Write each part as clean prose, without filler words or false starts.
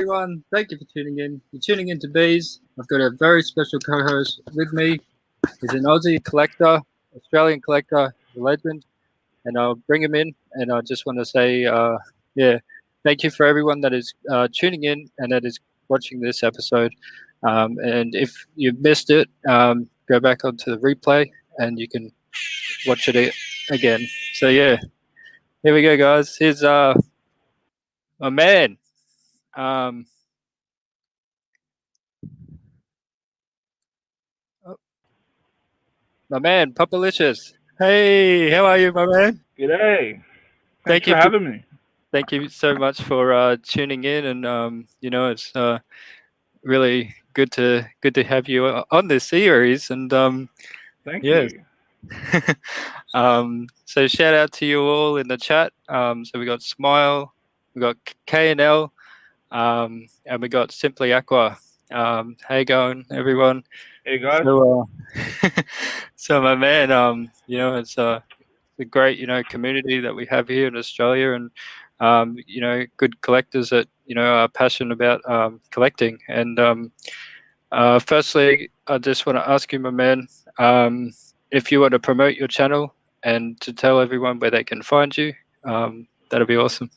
everyone. Thank you for tuning in. You're tuning into Bees. I've got a very special co-host with me. He's an Aussie collector, Australian collector, a legend, and I'll bring him in. And I just want to say, yeah, thank you for everyone that is tuning in and that is watching this episode. And if you missed it, go back onto the replay and you can watch it again. So yeah, here we go, guys. Here's my man. Um, My man, POPALICIOUS. Hey, how are you, my man? G'day. Thank Thanks for you having me. Thank you so much for tuning in, and it's really good to have you on this series, and Thank yes. you. So shout out to you all in the chat. So we got Smile, we got K&L, and we got Simply Aqua. How you going, everyone? Hey guys. So, so my man, it's a great, community that we have here in Australia, and good collectors that are passionate about collecting. And firstly, I just want to ask you, my man, if you want to promote your channel and to tell everyone where they can find you, that'll be awesome.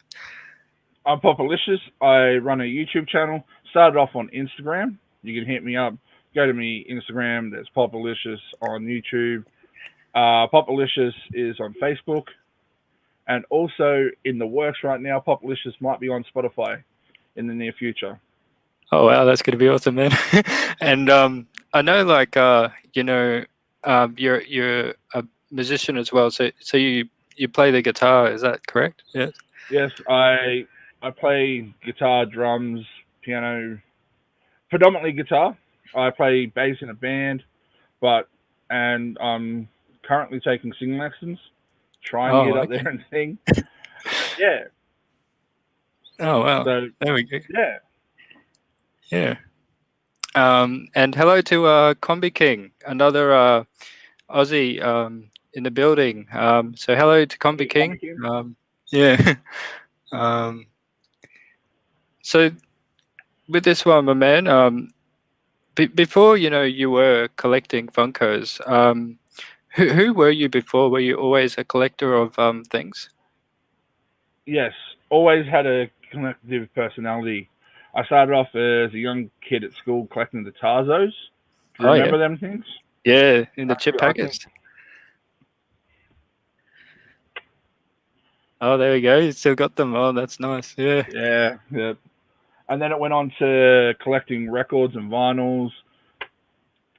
I'm POPALICIOUS. I run a YouTube channel. Started off on Instagram. You can hit me up. Go to me Instagram. There's POPALICIOUS on YouTube. POPALICIOUS is on Facebook. And also in the works right now, POPALICIOUS might be on Spotify in the near future. Oh wow, that's going to be awesome, man. And I know, like, you're a musician as well. So you play the guitar, is that correct? Yes. Yes, I play guitar, drums, piano, predominantly guitar. I play bass in a band, and I'm currently taking singing lessons, trying to Oh, get up okay. there and sing. Yeah. Oh wow. So There we go. yeah. Yeah. And hello to Combi King, another Aussie in the building. So hello to Combi King. Yeah. So with this one, my man, before you were collecting Funkos, who were you before? Were you always a collector of things? Yes, always had a collective personality. I started off as a young kid at school collecting the Tarzos. Do you Oh yeah, remember them things? yeah, in the chip I think. packets. Oh, there we go. You still got them. Oh, that's nice. Yeah. Yeah, yeah. And then it went on to collecting records and vinyls,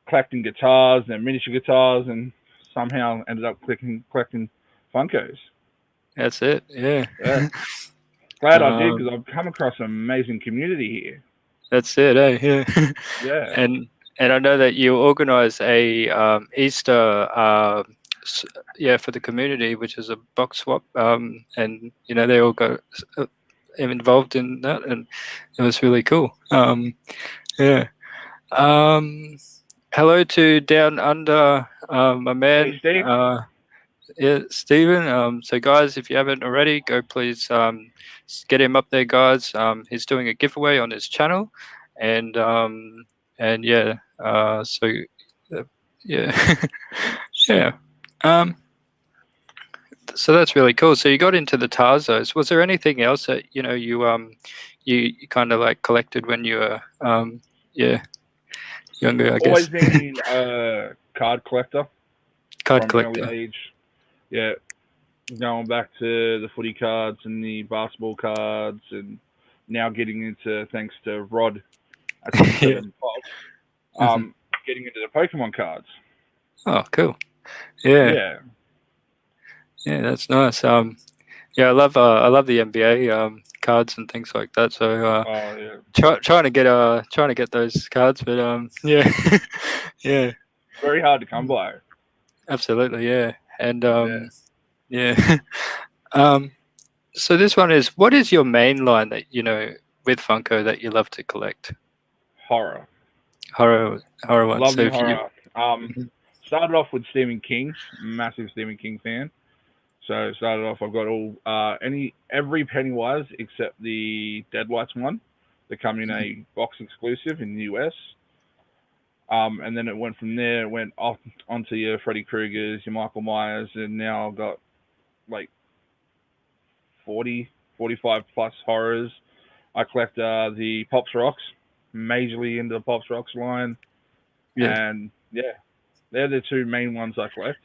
collecting guitars and miniature guitars, and somehow ended up collecting Funkos. That's it. Yeah. Yeah. Glad I did um, because I've come across an amazing community here. that's it. Yeah. Yeah. and I know that you organise a Easter, for the community, which is a box swap, and they all got involved in that, and it was really cool. Yeah. Hello to Down Under, my man. Hey, Steve. Yeah, Stephen. So guys, if you haven't already, go please get him up there, guys. He's doing a giveaway on his channel, and yeah. Yeah, yeah. So that's really cool. So you got into the Tarzos. Was there anything else that you kind of like collected when you were younger? I Always guess. been a card collector Card from early collector. age. Yeah. Going back to the footy cards and the basketball cards, and now getting into, thanks to Rod at 27 getting into the Pokemon cards. Oh, cool. Yeah. Yeah. Yeah, that's nice. Yeah, I love the NBA cards and things like that. So trying to get those cards, but yeah, yeah, Very hard to come by. absolutely, yeah, and Yeah. yeah. So this one is, what is your main line that with Funko that you love to collect? Horror. Horror ones. Love So me if you, horror. Started off with Stephen King, massive Stephen King fan. So started off, I've got every Pennywise except the Deadlights one. becoming a box exclusive in the US. And then it went from there, it went off onto your Freddy Kruegers, your Michael Myers, and now I've got like 40, 45 plus horrors. I collect the Pops Rocks, majorly into the Pops Rocks line. Yeah. And yeah, they're the two main ones I collect.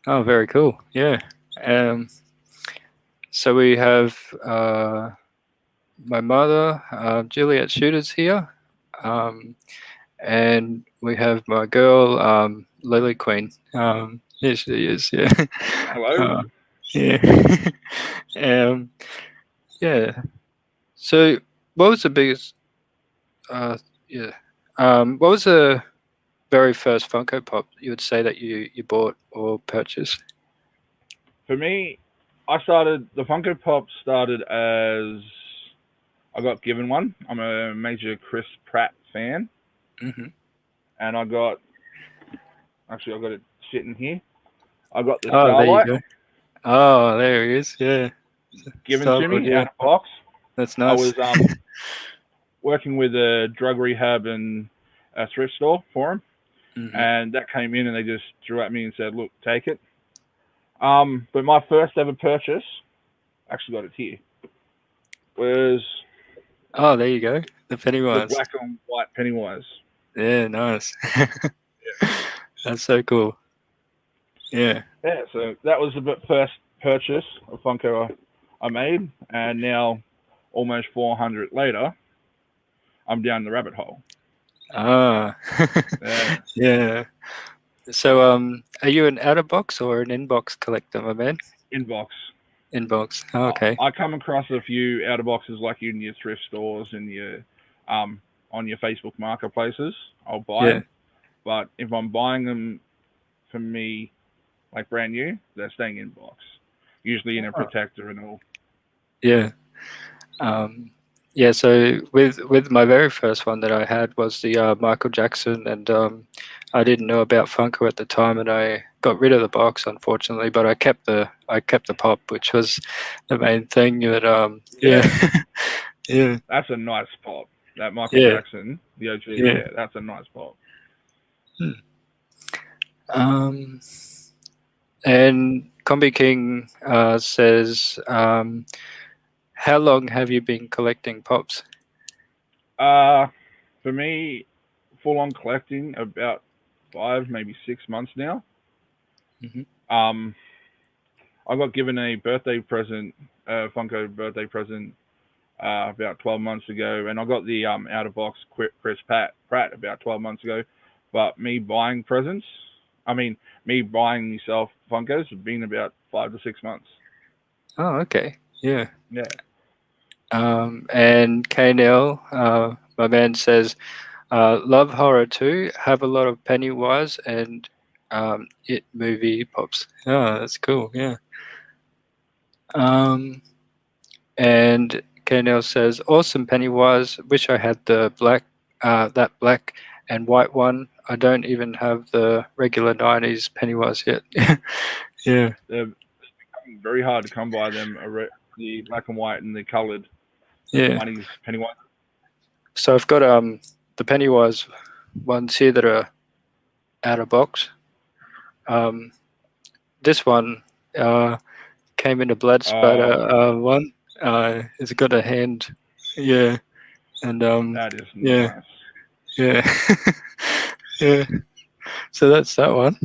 Oh, very cool. Yeah. So we have my mother, Juliet Shooters here. And we have my girl, Lily Queen. Here she is. Yeah. Hello. Yeah. Yeah. So, what was the biggest? Yeah. What was the very first Funko Pop you would say that you bought or purchased? For me, the Funko Pop started as I got given one. I'm a major Chris Pratt fan, Mm-hmm. and I got it sitting here. I got the Oh, there you Starlight go. Oh, there he is. Yeah. given to Starboard, me yeah. out of box. That's I nice. was working with a drug rehab and a thrift store for him, Mm-hmm. and that came in and they just threw at me and said, "Look, take it." But my first ever purchase, actually got it here, was Oh, there you go. The the Pennywise. black and white Pennywise. Yeah, nice. That's so cool. Yeah. Yeah, so that was the first purchase of Funko I made, and now, almost 400 later, I'm down the rabbit hole. Ah. Yeah, Yeah. So, are you an out of box or an inbox collector, my man? inbox. Inbox. Oh, okay. I come across a few out of boxes like in your thrift stores and your on your Facebook marketplaces. I'll buy Yeah. them, but if I'm buying them for me, like brand new, they're staying in box, usually in a protector and all. Yeah. Yeah. So with my very first one that I had was the Michael Jackson, and I didn't know about Funko at the time, and I got rid of the box, unfortunately. But I kept the pop, which was the main thing. But yeah. Yeah. That's a nice pop. That Michael Yeah. Jackson, the OG, Yeah. yeah, that's a nice pop. Um, and Combi King says, how long have you been collecting pops? For me, full on collecting about 5, maybe 6 months now. Mhm. I got given a birthday present, Funko birthday present, about 12 months ago, and I got the out of box Chris Pratt about 12 months ago. But me buying presents, me buying myself Funkos, have been about 5 to 6 months. Oh, okay. Yeah. Yeah. And KNL, my man says, love horror too. Have a lot of Pennywise and It movie pops. Oh, that's cool. Yeah. And KNL says, awesome Pennywise. Wish I had the that black and white one. I don't even have the regular 90s Pennywise yet. Yeah. They're very hard to come by them, the black and white and the coloured Yeah. 90s Pennywise. So I've got the Pennywise ones here that are out of box. This one came in a blood spatter one. It's got a hand. Yeah. And That is yeah. nice. Yeah. Yeah. So that's that one.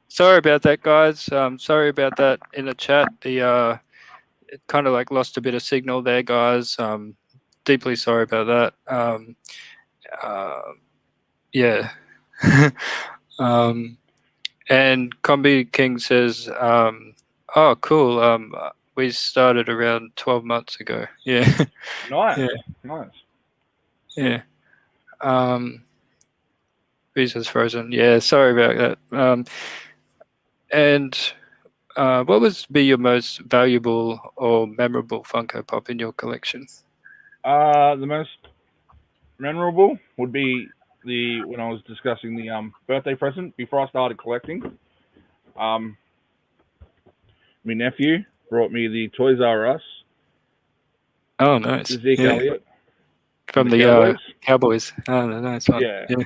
Sorry about that, guys. Sorry about that in the chat. The it kind of like lost a bit of signal there, guys. deeply sorry about that. Yeah. And Combi King says, "Oh, cool. We started around 12 months ago." Yeah, Nice, yeah, nice. yeah. Visa's frozen. Yeah, sorry about that. And what would be your most valuable or memorable Funko Pop in your collection? The most memorable would be when I was discussing the birthday present before I started collecting. Um, my nephew brought me the Toys R Us, Oh, nice. the Zeke Yeah, Elliott from from the the Cowboys. Cowboys. Oh, nice one. Yeah. Yeah.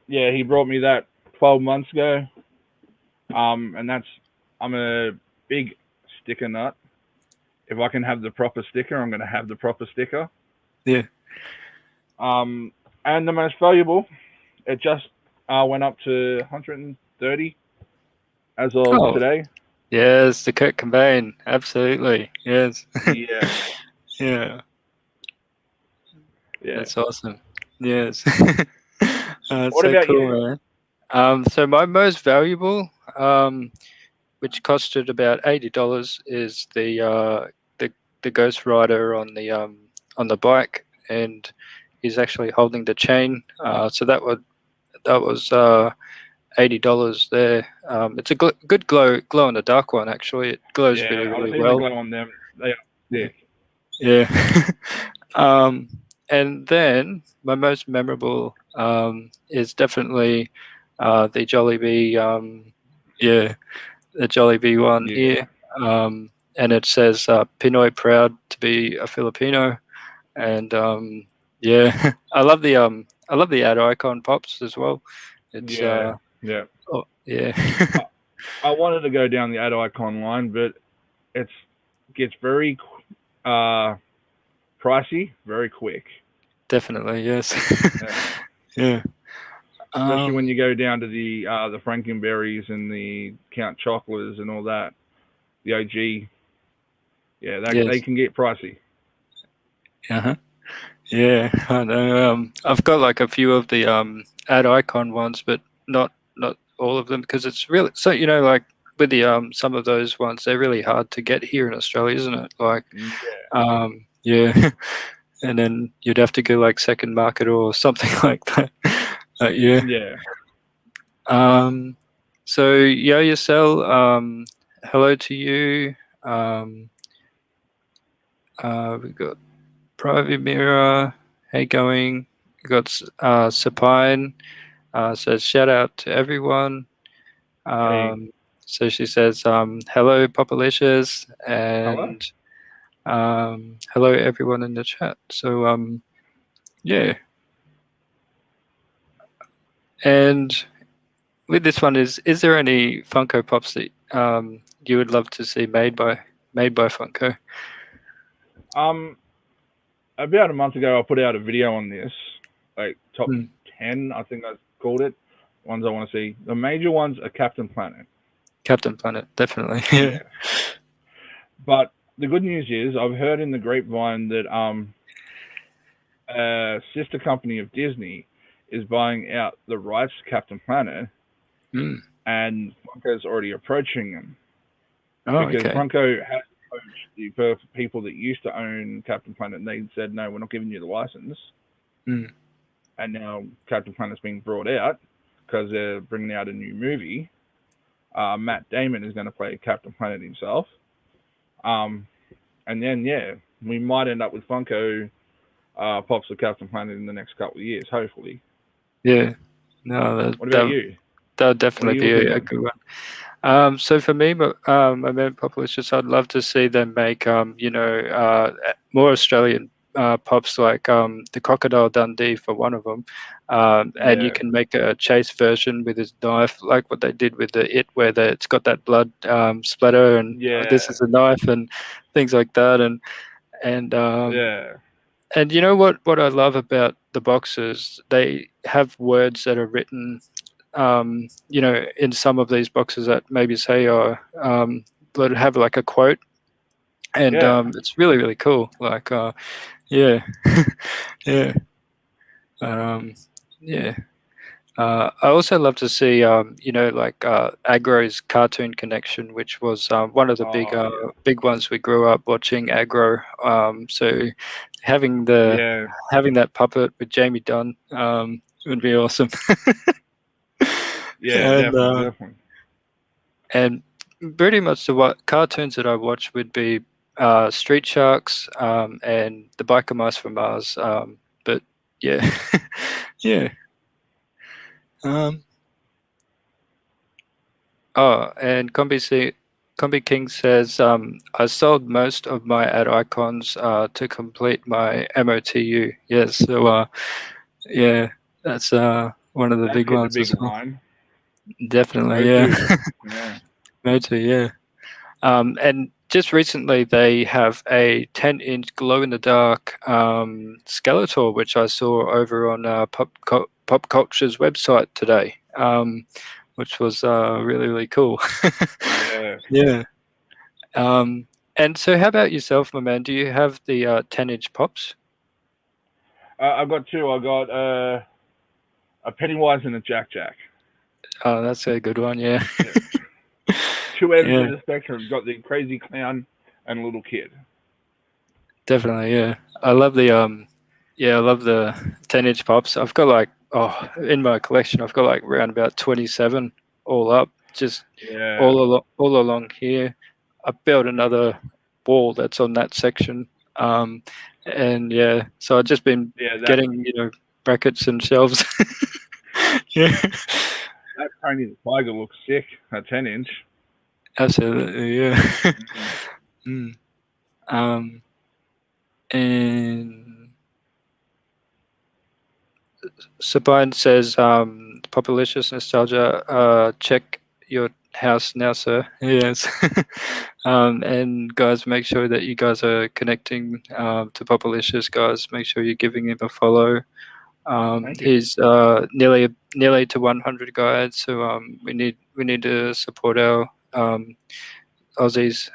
Yeah, he brought me that 12 months ago. And I'm a big sticker nut. If I can have the proper sticker, I'm going to have the proper sticker. Yeah. And the most valuable, it just went up to 130 as of Oh, today. yes, the Kurt Cobain. Absolutely. Yes. Yeah, Yeah. yeah. That's awesome. Yes. It's What so about cool, you? man. So my most valuable, which costed about $80, is the Ghost Rider on the bike, and he's actually holding the chain. So that was $80 there. It's a good glow in the dark one, actually. It glows Yeah, really I've really seen the well. glow on them. They are Yeah. sick. Yeah. And then my most memorable is definitely the Jollibee. Yeah, the Jollibee one Yeah, here. And it says Pinoy proud to be a Filipino. And yeah, I love the ad icon pops as well. It's yeah, yeah. oh, yeah. I, I wanted to go down the ad icon line, but it's gets very uh pricey very quick. Definitely, yes. Yeah. Yeah. Especially when Um, you go down to the Frankenberries and the Count Chocolates and all that, the OG, yeah, they yes. can get pricey. Uh-huh. Yeah, I know. I've got like a few of the ad icon ones, but not all of them because it's really so like with the some of those ones they're really hard to get here in Australia, isn't it? Like Yeah, yeah, and then you'd have to go like second market or something like that. Yeah. yeah. Um, so yeah, Yasel, hello to you. Um, we got Private Mirror. Hey, going. We got Sapine. Says shout out to everyone. Hey, So she says hello, Popalicious, hello. and hello everyone in the chat. So yeah, and with this one is there any Funko Pops that you would love to see made by Funko? Um, about a month ago, I put out a video on this, like top Hmm. 10, I think I called it. Ones I want to see. The major ones are Captain Planet. Captain Planet, definitely. Yeah, but the good news is I've heard in the grapevine that a sister company of Disney is buying out the rights to Captain Planet, Mm. and Funko's already approaching them Oh, because okay. Funko has approached the people that used to own Captain Planet, and they said, no, we're not giving you the license. Mm. And now Captain Planet's being brought out because they're bringing out a new movie. Matt Damon is going to play Captain Planet himself. And then, yeah, we might end up with Funko pops of Captain Planet in the next couple of years, hopefully. Yeah. No, What about you? that would What are definitely you be looking a at? good one. So for me, I mean, Popalicious, I'd love to see them make, more Australian pops like the Crocodile Dundee for one of them, and you Yeah, can make a chase version with his knife, like what they did with where it's got that blood splatter, and this yeah, is a knife and things like that, and yeah, and you know what I love about the boxes? They have words that are written in some of these boxes that maybe say that have like a quote, and Yeah. it's really really cool. Like, yeah, yeah, yeah. I also love to see, like Agro's Cartoon Connection, which was one of the Oh yeah. big ones we grew up watching. Agro. So having the Yeah. having that puppet with Jamie Dunn would be awesome. Yeah. and Definitely. Definitely. and pretty much the what cartoons that I watch would be Street Sharks and the Biker Mice from Mars. But yeah, yeah. Um, Oh, and Combi King says, I sold most of my ad icons to complete my MOTU. Yes, so yeah, that's one of the That's big hitting a ones big as well. line. Definitely, yeah. O2. Yeah. MOTU, yeah. And just recently, they have a 10-inch glow in the dark Skeletor, which I saw over on Pop Culture's website today, which was really, really cool. Yeah. Yeah. And so, how about yourself, my man? Do you have the 10-inch pops? I've got two. I got a Pennywise and a Jack Jack. Oh, that's a good one. Yeah. Yeah. Two ends of Yeah, the spectrum. Got the crazy clown and little kid. definitely. Yeah, I love the yeah, I love the 10-inch pops. I've got like, in my collection, I've got like around about 27 all up, just Yeah. all along here. I built another wall that's on that section, and yeah, so I've just been Yeah. getting brackets and shelves. Yeah. That Tony the Tiger looks sick. A 10-inch. Absolutely, yeah. Mm-hmm. Mm. Um, and Sabine says, "Popalicious nostalgia. Check your house now, sir." Yes. And guys, make sure that you guys are connecting to Popalicious. Guys, make sure you're giving him a follow. Thank you. He's nearly to 100 guys, so we need to support our Aussies.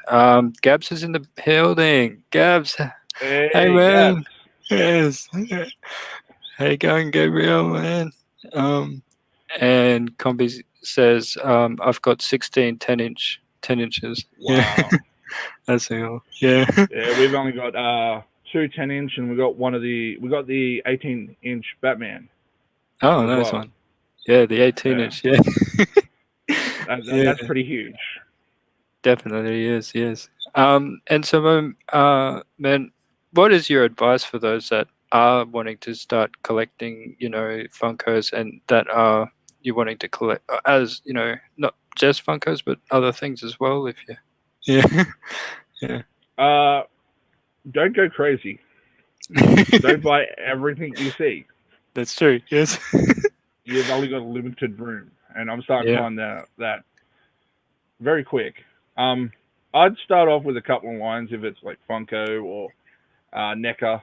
Gabs is in the building. Gabs, hey Hey, man. Gabs. Yes. How you going, Gabriel, man? Um, and Combi says, I've got 16 10 inches. Yeah, Wow. that's all. Yeah. Yeah, we've only got two 10-inch, and we got the 18-inch Batman Oh, as nice well. one. Yeah, the 18 Yeah, inch. Yeah. Yeah, that's pretty huge. definitely is. Yes. And so, man, what is your advice for those that are wanting to start collecting, Funkos, and that are you wanting to collect as not just Funkos but other things as well? If you, yeah, yeah, Uh, don't go crazy. Don't buy everything you see. that's true. Yes. You've only got a limited room, and I'm starting to Yeah. find that very quick. Um, I'd start off with a couple of lines if it's like Funko or NECA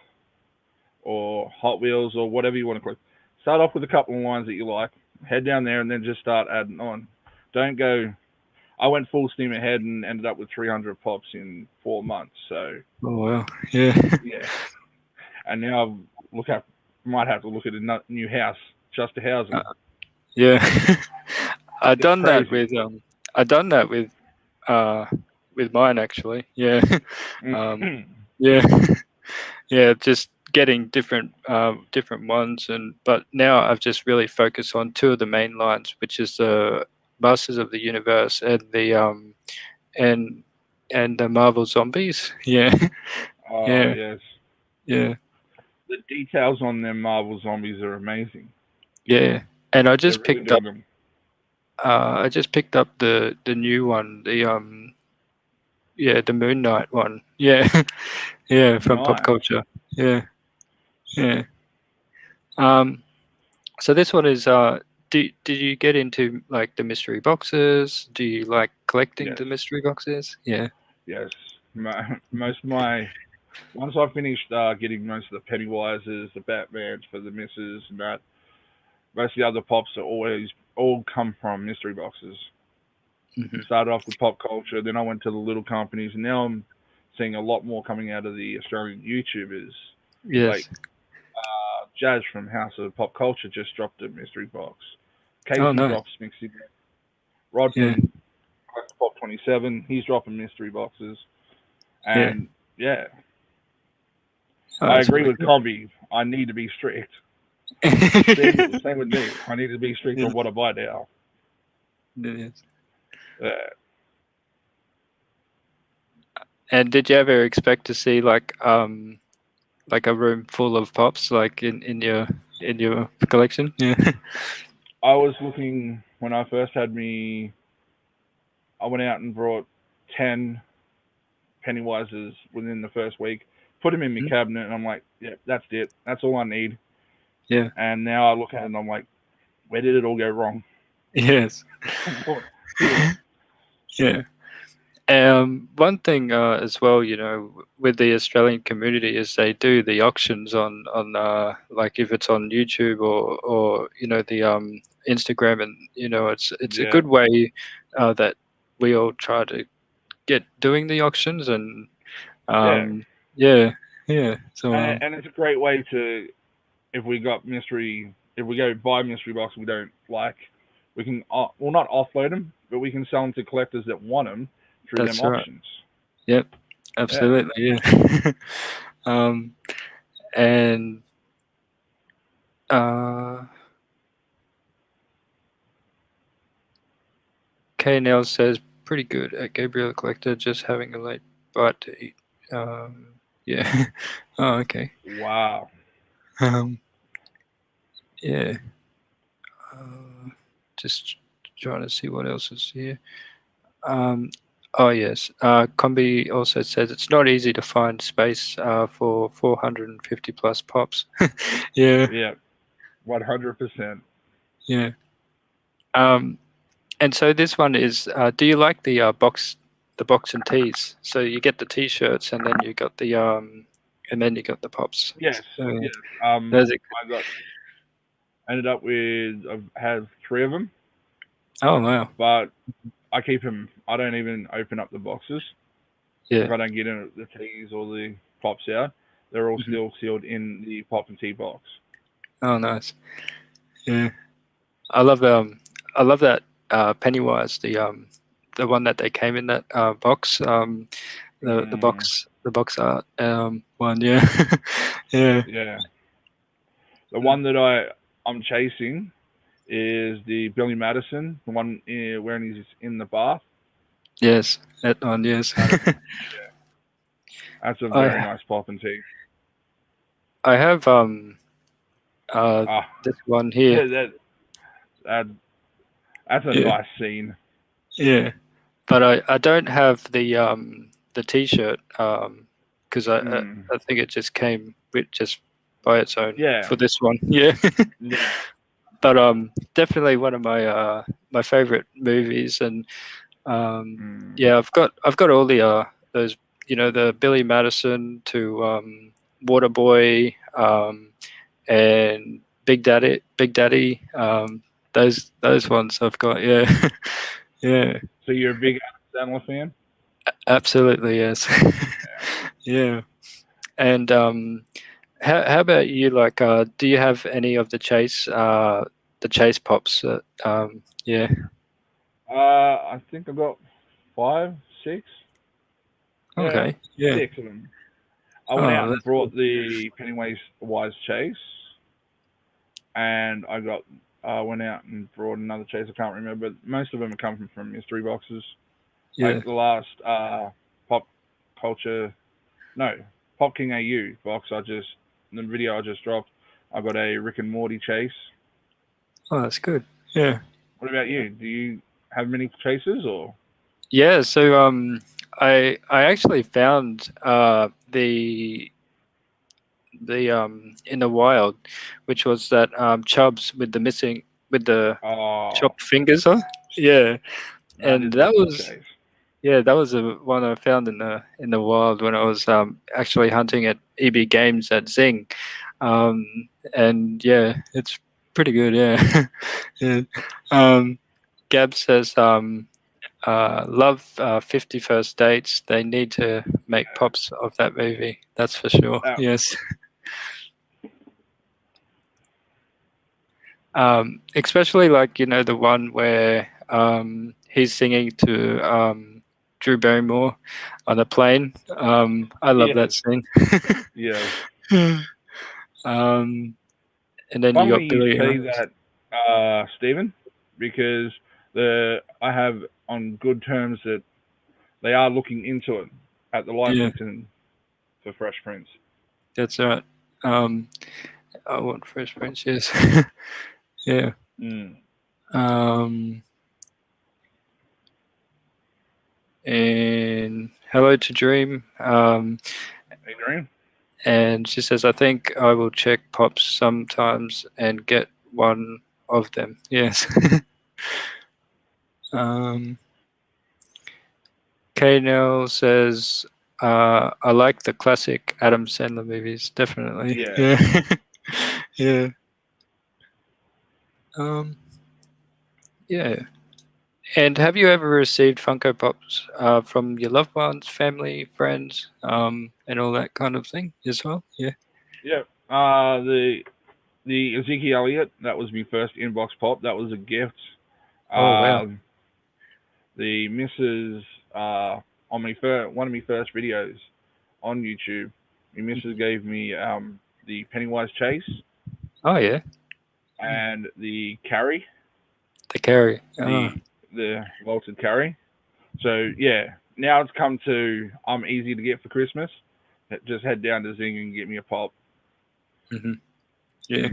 or Hot Wheels or whatever you want to call it. Start off with a couple of lines that you like. Head down there and then just start adding on. Don't go. I went full steam ahead and ended up with 300 pops in 4 months. So Oh wow. Yeah. yeah, and now might have to look at a new house just to house Uh, them. yeah. I It's done that crazy. with I done that uh with mine actually. Yeah. um yeah. Yeah, just getting different ones, but now I've just really focused on two of the main lines, which is the Masters of the Universe and and the Marvel Zombies. Yeah. Oh Yeah. yes, Yeah. the details on them Marvel zombies are amazing. Yeah. And They're really doing them. I just picked up the new one, the Moon Knight one. Yeah. Yeah, from Pop Nice. Culture. Yeah. Yeah. Um So this one is did you get into like the mystery boxes? Do you like collecting Yes. the mystery boxes? Yeah. Yes. Most of my once I finished getting most of the Pennywises, the Batmans for the misses and that, most of the other pops are always all come from mystery boxes. Hmm. Started off with pop culture, then I went to the little companies, and now I'm seeing a lot more coming out of the Australian YouTubers. Like Yes. Jazz from House of Pop Culture just dropped a mystery box. Oh, Casey nice. drops mystery. Rod Yeah. from Pop 27, he's dropping mystery boxes. Yeah. And yeah, Oh, I that's agree really with good. Combi. I need to be strict. Same with me. I need to be strict on what I buy now. Yes. Uh, And did you ever expect to see like a room full of pops like in your collection? Yeah. I was looking when I first had me. I went out and brought 10 Pennywises within the first week. Put them in my Mhm. cabinet, and I'm like, yeah, that's it. That's all I need. Yeah. And now I look at it and I'm like, where did it all go wrong? Yes. Yeah. Yeah. One thing as well, with the Australian community is they do the auctions on like if it's on YouTube or the Instagram, and it's a Yeah. good way that we all try to get doing the auctions, and Yeah. um, yeah, yeah. So And it's a great way to, if we got mystery, if we go buy mystery box we don't like, we can, well, not offload them, but we can sell them to collectors that want them through them that's right. auctions. Yep, Yeah. absolutely. Yeah. um, and uh, K Nell says pretty good at Gabriel Collector, just having a late bite to eat. Yeah. Oh, okay. Wow. Um, yeah. Uh, just trying to see what else is here. Um, oh yes. Combi also says it's not easy to find space for 450 plus pops. Yeah. Yeah. 100%. Yeah. Um, and so this one is. Do you like the box and tees? So you get the t-shirts, and then you got the pops. Yes. So Yes. there's a I got ended up with I have 3 of them, Oh wow. but I keep them. I don't even open up the boxes. Like Yeah. I don't get in the teas or the pops out. They're all Mhm. still sealed in the pop and tea box. Oh nice. Yeah. I love I love that Pennywise, the one that they came in that box, Mm, the box art one, yeah. Yeah. yeah. The one that I'm chasing is the Billy Madison, the one when he's in the bath. Yes, that one, yes. That is, that's a very I nice pop and tea. I have uh Ah, this one here. that that's a Yeah. nice scene. Yeah. But I don't have the t-shirt because Mm, I think it just came with just by its own yeah, for this one. Yeah. yeah. But definitely one of my favorite movies, and Mm, yeah, I've got all the those, the Billy Madison to Waterboy, and Big Daddy, those ones I've got. Yeah. Yeah, so you're a big Adam Sandler fan? absolutely, yes. Yeah. And how about you? Like, do you have any of the Chase pops? Yeah. I think I got 5, 6. Yeah, Okay. Yeah. 6 of them. I went Oh, out and that's brought good. the Pennywise Wise Chase, and I went out and brought another chase. I can't remember. Most of them are coming from mystery boxes. Yeah. Like the last pop culture, no, Pop King AU box. The video I just dropped. I got a Rick and Morty chase. Oh, that's good. Yeah. What about you? Do you have many chases or? Yeah. So I actually found the in the wild, which was that Chubbs with the Oh, chopped fingers, huh? Yeah. that And is a that good was chase. Yeah, that was the one I found in the wild when I was actually hunting at EB Games at Zing, um, and yeah, it's pretty good. Yeah, yeah. Gab says love 50 First Dates. They need to make pops of that movie. That's for sure. Yes. Especially like the one where he's singing to Drew Barrymore on a plane. I love that scene. Yes. And then you Funnily got you Billy say Ellis. that, Stephen, because I have on good terms that they are looking into it at the Yeah, licensing for Fresh Prince. that's right. I want Fresh Prince. Yes. Yeah. Um, and Hello to Dream. Hey, Dream. And she says, I think I will check pops sometimes and get one of them. Yes. K-Nell says, I like the classic Adam Sandler movies, definitely. Yeah. Yeah. Yeah. Yeah. And have you ever received Funko Pops from your loved ones, family, friends, and all that kind of thing as well? Yeah. Yeah. The Ezekiel Elliott, that was my first inbox pop. That was a gift. Oh, wow. The missus on one of my first videos on YouTube, my missus gave me the Pennywise Chase Oh, yeah. and the Carrie, The carry. the the vaulted Carrie. So yeah, now it's come to I'm easy to get for Christmas. Just head down to Zing and get me a pop. Mm-hmm. Yeah.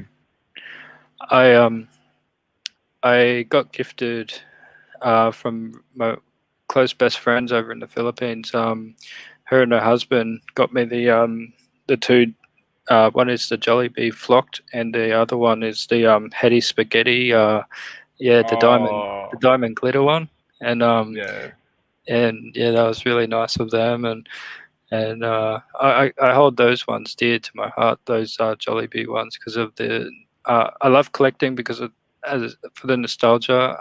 I got gifted from my close best friends over in the Philippines. Her and her husband got me the two. One is the Jollibee flocked, and the other one is the Hetty spaghetti. Yeah, the Oh, diamond glitter one, and yeah, yeah, that was really nice of them, and I hold those ones dear to my heart. Those Jollibee ones because of the I love collecting because of for the nostalgia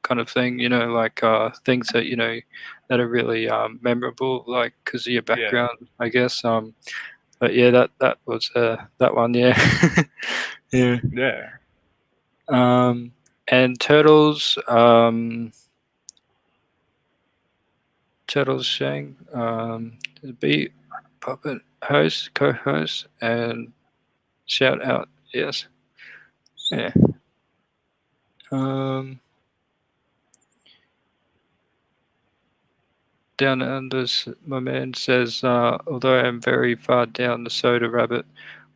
kind of thing. Like things that that are really memorable, like because of your yeah, background, I guess. But yeah, that was that one. Yeah, yeah. yeah. And Turtles. Turtles saying be puppet host, co-host, and shout out. Yes. Yeah. Um, Down under, my man says, although I am very far down the soda rabbit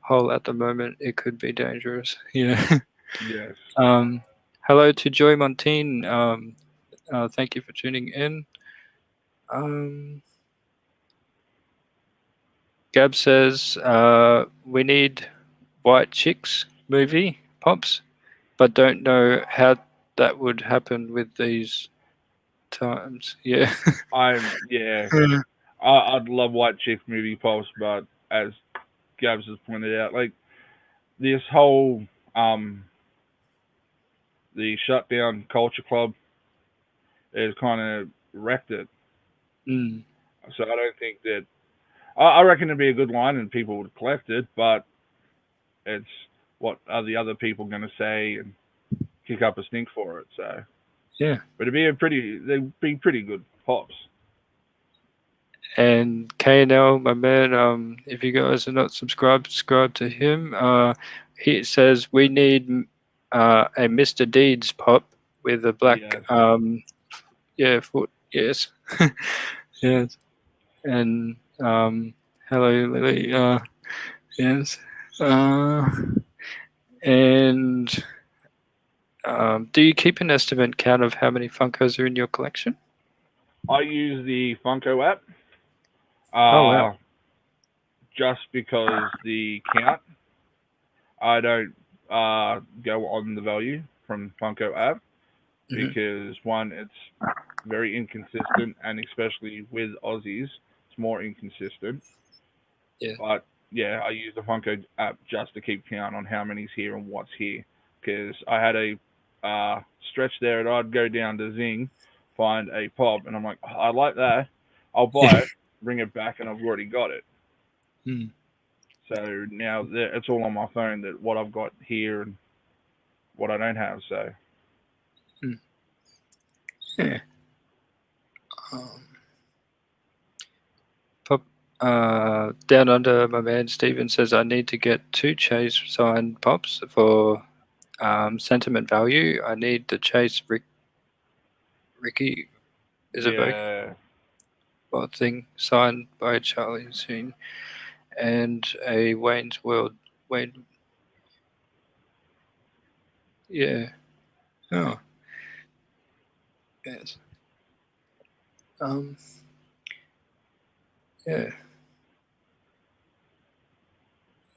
hole at the moment, it could be dangerous. Yeah. Yes. Hello to Joy Montine. Thank you for tuning in. Um, Gab says, we need White Chicks movie, Pops, but don't know how that would happen with these times. Yeah. Yeah. I'd love White Chick movie pops, but as Gabs has pointed out, like this whole the shutdown culture club has kind of wrecked it. Mm. So I don't think that I reckon it'd be a good line and people would collect it, but it's what are the other people going to say and kick up a stink for it. So, Yeah. but they'd be pretty good pops. And KNL, my man, if you guys are not subscribed, subscribe to him. He says we need a Mr. Deeds pop with a black, Yes, yeah, foot. Yes. Yes. And hello, Lily. Yes. Uh, and do you keep an estimate count of how many Funkos are in your collection? I use the Funko app Oh, wow. just because the count. I don't go on the value from Funko app Hmm. because one, it's very inconsistent, and especially with Aussies, it's more inconsistent. Yeah. But yeah, I use the Funko app just to keep count on how many's here and what's here. Because I had a stretch there, and I'd go down to Zing find a pop, and I'm like, oh, I like that. I'll buy it, bring it back, and I've already got it. Hmm. So now it's all on my phone that what I've got here and what I don't have. So Hmm. Yeah. Um, Pop, down under, my man Steven says I need to get 2 chase signed pops for sentiment value. I need the chase Ricky is a vocal yeah, thing signed by Charlie Soon and a Wayne's World. Wayne, yeah. Oh, yes. Um, yeah.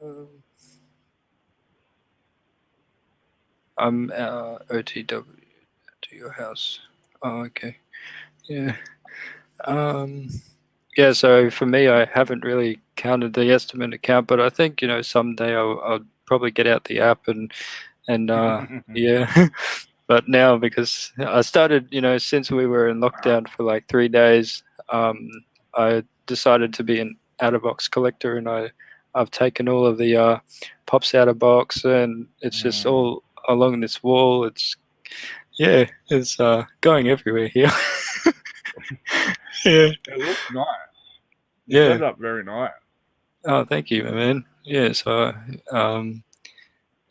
Um, I'm OTW to your house. Oh, okay. Yeah. Um, yeah. So for me, I haven't really counted the estimate account, but I think someday I'll probably get out the app and yeah. But now because I started, since we were in lockdown for like 3 days, I decided to be an out of box collector, and I've taken all of the pops out of box, and it's just all along this wall. It's going everywhere here. Yeah, it looks nice. You set yeah. it up very nice. Oh, thank you, my man. Yeah, so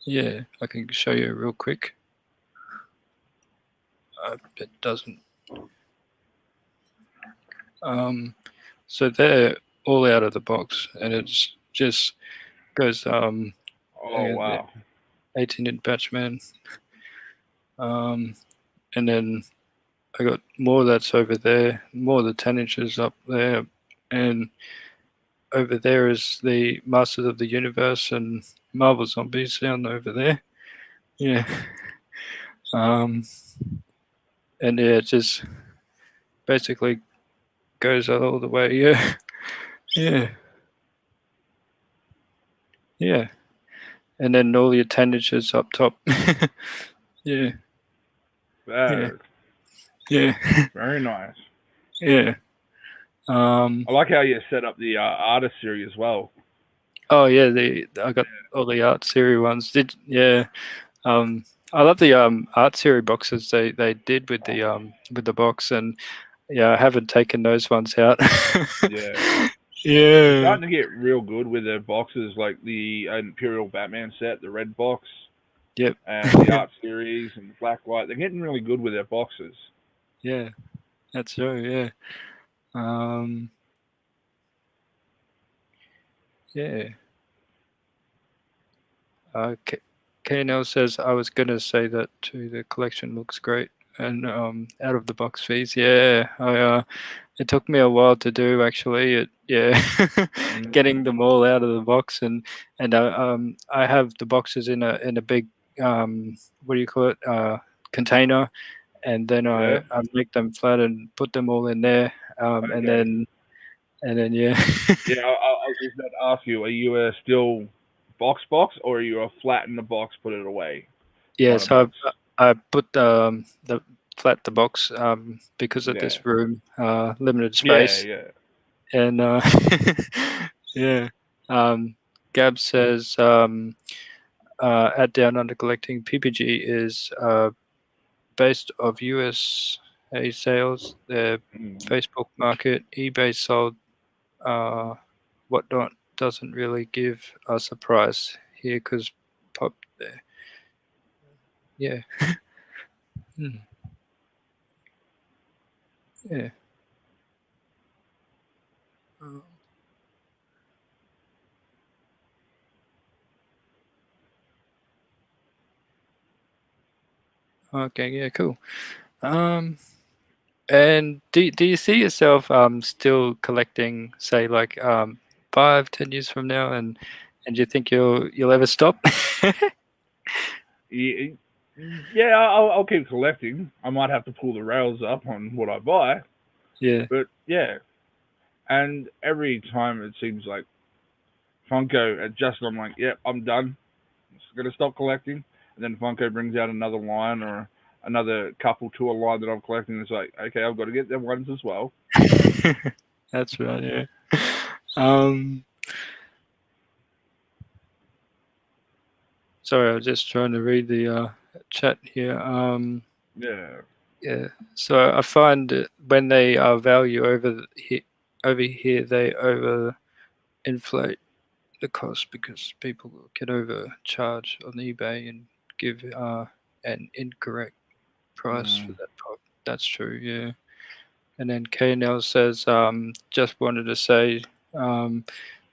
yeah, I can show you real quick. It doesn't. So they're all out of the box, and it's just goes Oh the wow. 18-inch Batchman, and then I got more that's over there, more of the 10 inches up there, and over there is the Masters of the Universe and Marvel Zombies down over there. Yeah. Um, and yeah, it just basically goes all the way. Yeah. Yeah. Yeah. And then all your 10 inches up top. Yeah. Yeah. That Yeah. very nice. Yeah. I like how you set up the artist series as well. Oh yeah, I got all the art series ones. Yeah. I love the art series boxes they did with the box, and yeah, I haven't taken those ones out. Yeah. They're Yeah. starting to get real good with their boxes, like the Imperial Batman set, the red box, Yep. and the art series and the black white. They're getting really good with their boxes. Yeah, that's true. Yeah. Um. Yeah. Okay. KNL says I was gonna say that too. The collection looks great, and out of the box fees. Yeah, it took me a while to do actually. Getting them all out of the box, and I have the boxes in a big what do you call it, container, and then Yeah. I make them flat and put them all in there, and Okay. then yeah. Yeah, I was just about to ask you: are you a still box or are you a flat in the box, put it away Yeah, kind of so box? I put the flat the box because of Yeah. this room, limited Yeah. space, Yeah. and yeah. Gab says at Down Under Collecting, PPG is based of USA sales, their Mm. Facebook market, eBay sold whatnot doesn't really give us a price here because pop there. Yeah. Hmm. Yeah. Um, Okay, yeah, cool. Um, and do you see yourself still collecting, say, like 5, 10 years from now, and do you think you'll ever stop? Yeah. Yeah, I'll keep collecting. I might have to pull the rails up on what I buy, Yeah, but yeah. And every time it seems like Funko adjusts, I'm like, yep, I'm done. I'm just gonna stop collecting. And then Funko brings out another line or another couple to a line that I'm collecting. It's like, okay, I've got to get them ones as well. That's right. Yeah. Um. Sorry, I was just trying to read the chat here. Yeah. Yeah. So I find that when they value over here, they over inflate the cost because people can overcharge on eBay and give an incorrect price for Mm. that prop. That's true. Yeah. And then KNL says, just wanted to say,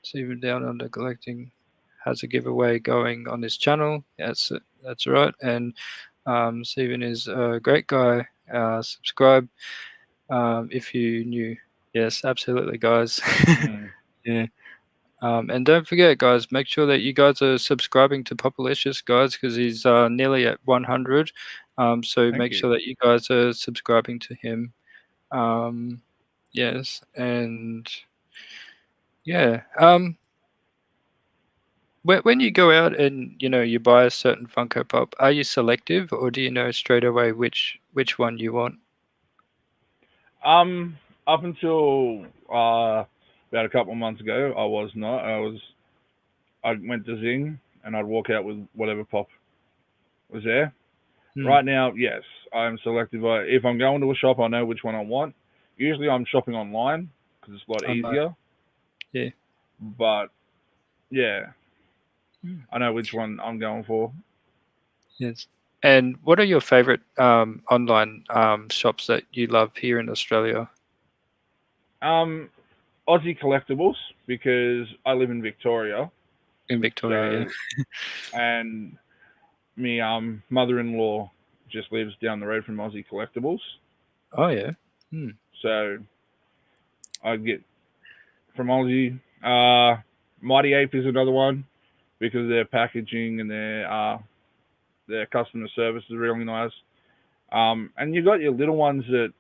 Stephen Down Under Collecting has a giveaway going on his channel. That's right. And Stephen is a great guy. Subscribe if you knew. Yes, absolutely, guys. Mm. Yeah. And don't forget, guys, make sure that you guys are subscribing to Popalicious, guys, because he's nearly at 100. So Thank make you. sure that you guys are subscribing to him. Yes, and yeah. When you go out and you buy a certain Funko Pop, are you selective, or do you know straight away which one you want? Um, Up until about a couple of months ago, I was not. I went to Zing and I'd walk out with whatever pop was there. Hmm. Right now, yes, I'm selective. If I'm going to a shop, I know which one I want. Usually, I'm shopping online because it's a lot Online. easier. Yeah. But yeah, Hmm. I know which one I'm going for. Yes. And what are your favorite online shops that you love here in Australia? Um, Aussie collectibles because I live in Victoria. In Victoria, So and me mother-in-law just lives down the road from Aussie collectibles. yeah. Oh yeah. Hmm. So I get from Aussie. Mighty Ape is another one because their packaging and their customer service is really nice. And you got your little ones that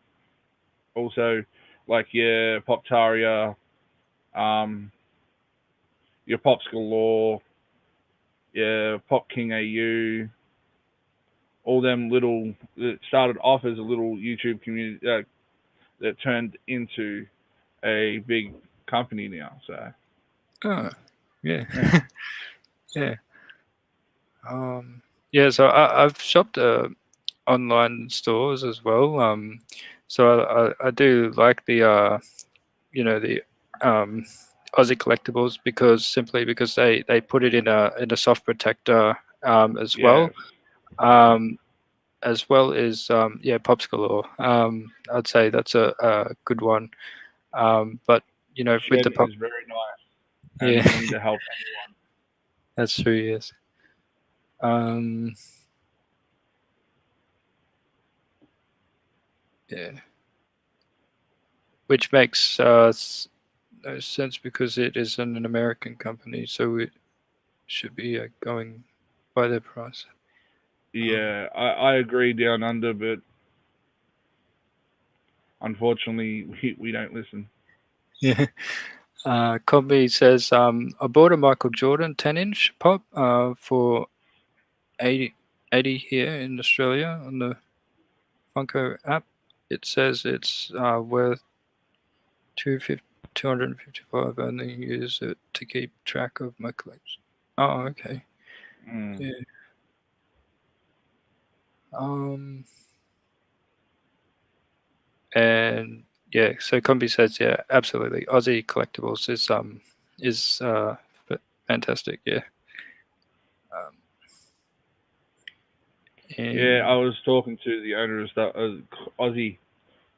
also like your Pop Taria, um, your Pops Galore, your Pop King AU, all them little that started off as a little YouTube community that turned into a big company now. So Oh, yeah. yeah, Yeah. Yeah, so I've shopped online stores as well. So I do like the um, Aussie collectibles simply because they put it in a soft protector as well. yes, Um, as well as yeah, Pops Galore. I'd say that's a good one. But with Shed the pop, is very nice and yeah, willing to help anyone. that's true. Yes. Um, yeah, which makes no sense because it is an American company, so it should be going by their price. Yeah, I agree down under, but unfortunately we don't listen. Yeah. Combi says, I bought a Michael Jordan 10-inch pop for 80 here in Australia on the Funko app. It says it's worth 255. I only use it to keep track of my collection. Oh, okay. Mm. Yeah. Um, and yeah, so Combi says, yeah, absolutely. Aussie collectibles is fantastic. Yeah. Um, Yeah, I and was talking to the owner of stuff, Aussie,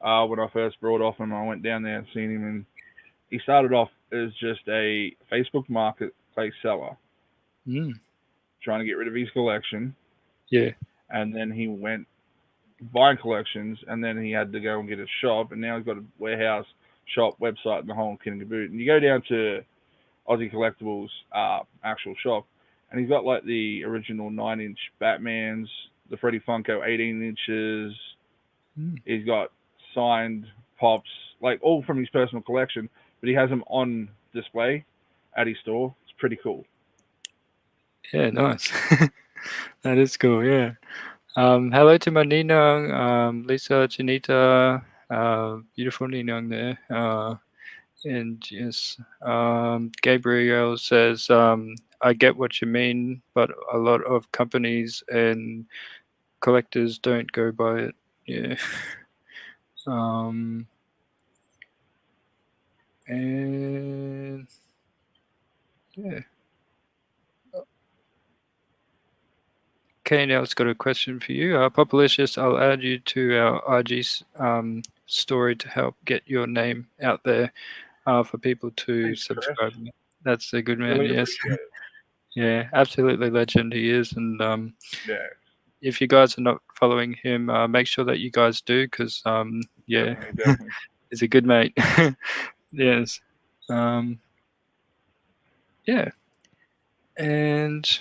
when I first brought off him. I went down there and seen him, and he started off as just a Facebook marketplace seller, mm, trying to get rid of his collection, yeah. and then he went buying collections, and then he had to go and get a shop, and now he's got a warehouse, shop, website, and the whole kit and caboodle. And you go down to Aussie Collectibles actual shop, and he's got like the original 9-inch Batmans, the Freddy Funko 18 inches. Mm, He's got signed pops, like all from his personal collection, but he has them on display at his store. It's pretty cool. yeah, nice. That is cool. Yeah. Hello to my Ninong, Lisa, Janita, beautiful Ninong there. And yes, Gabriel says, I get what you mean, but a lot of companies and collectors don't go by it. Yeah. um, and yeah. Okay, now it's got a question for you. Populicious, I'll add you to our IG story to help get your name out there for people to Thanks, Chris. subscribe. That's a good man, Really yes. appreciate it. Yeah, absolutely legend he is. And Yeah, if you guys are not following him, make sure that you guys do because, yeah, definitely, definitely. he's a good mate. Yes. Um, yeah. And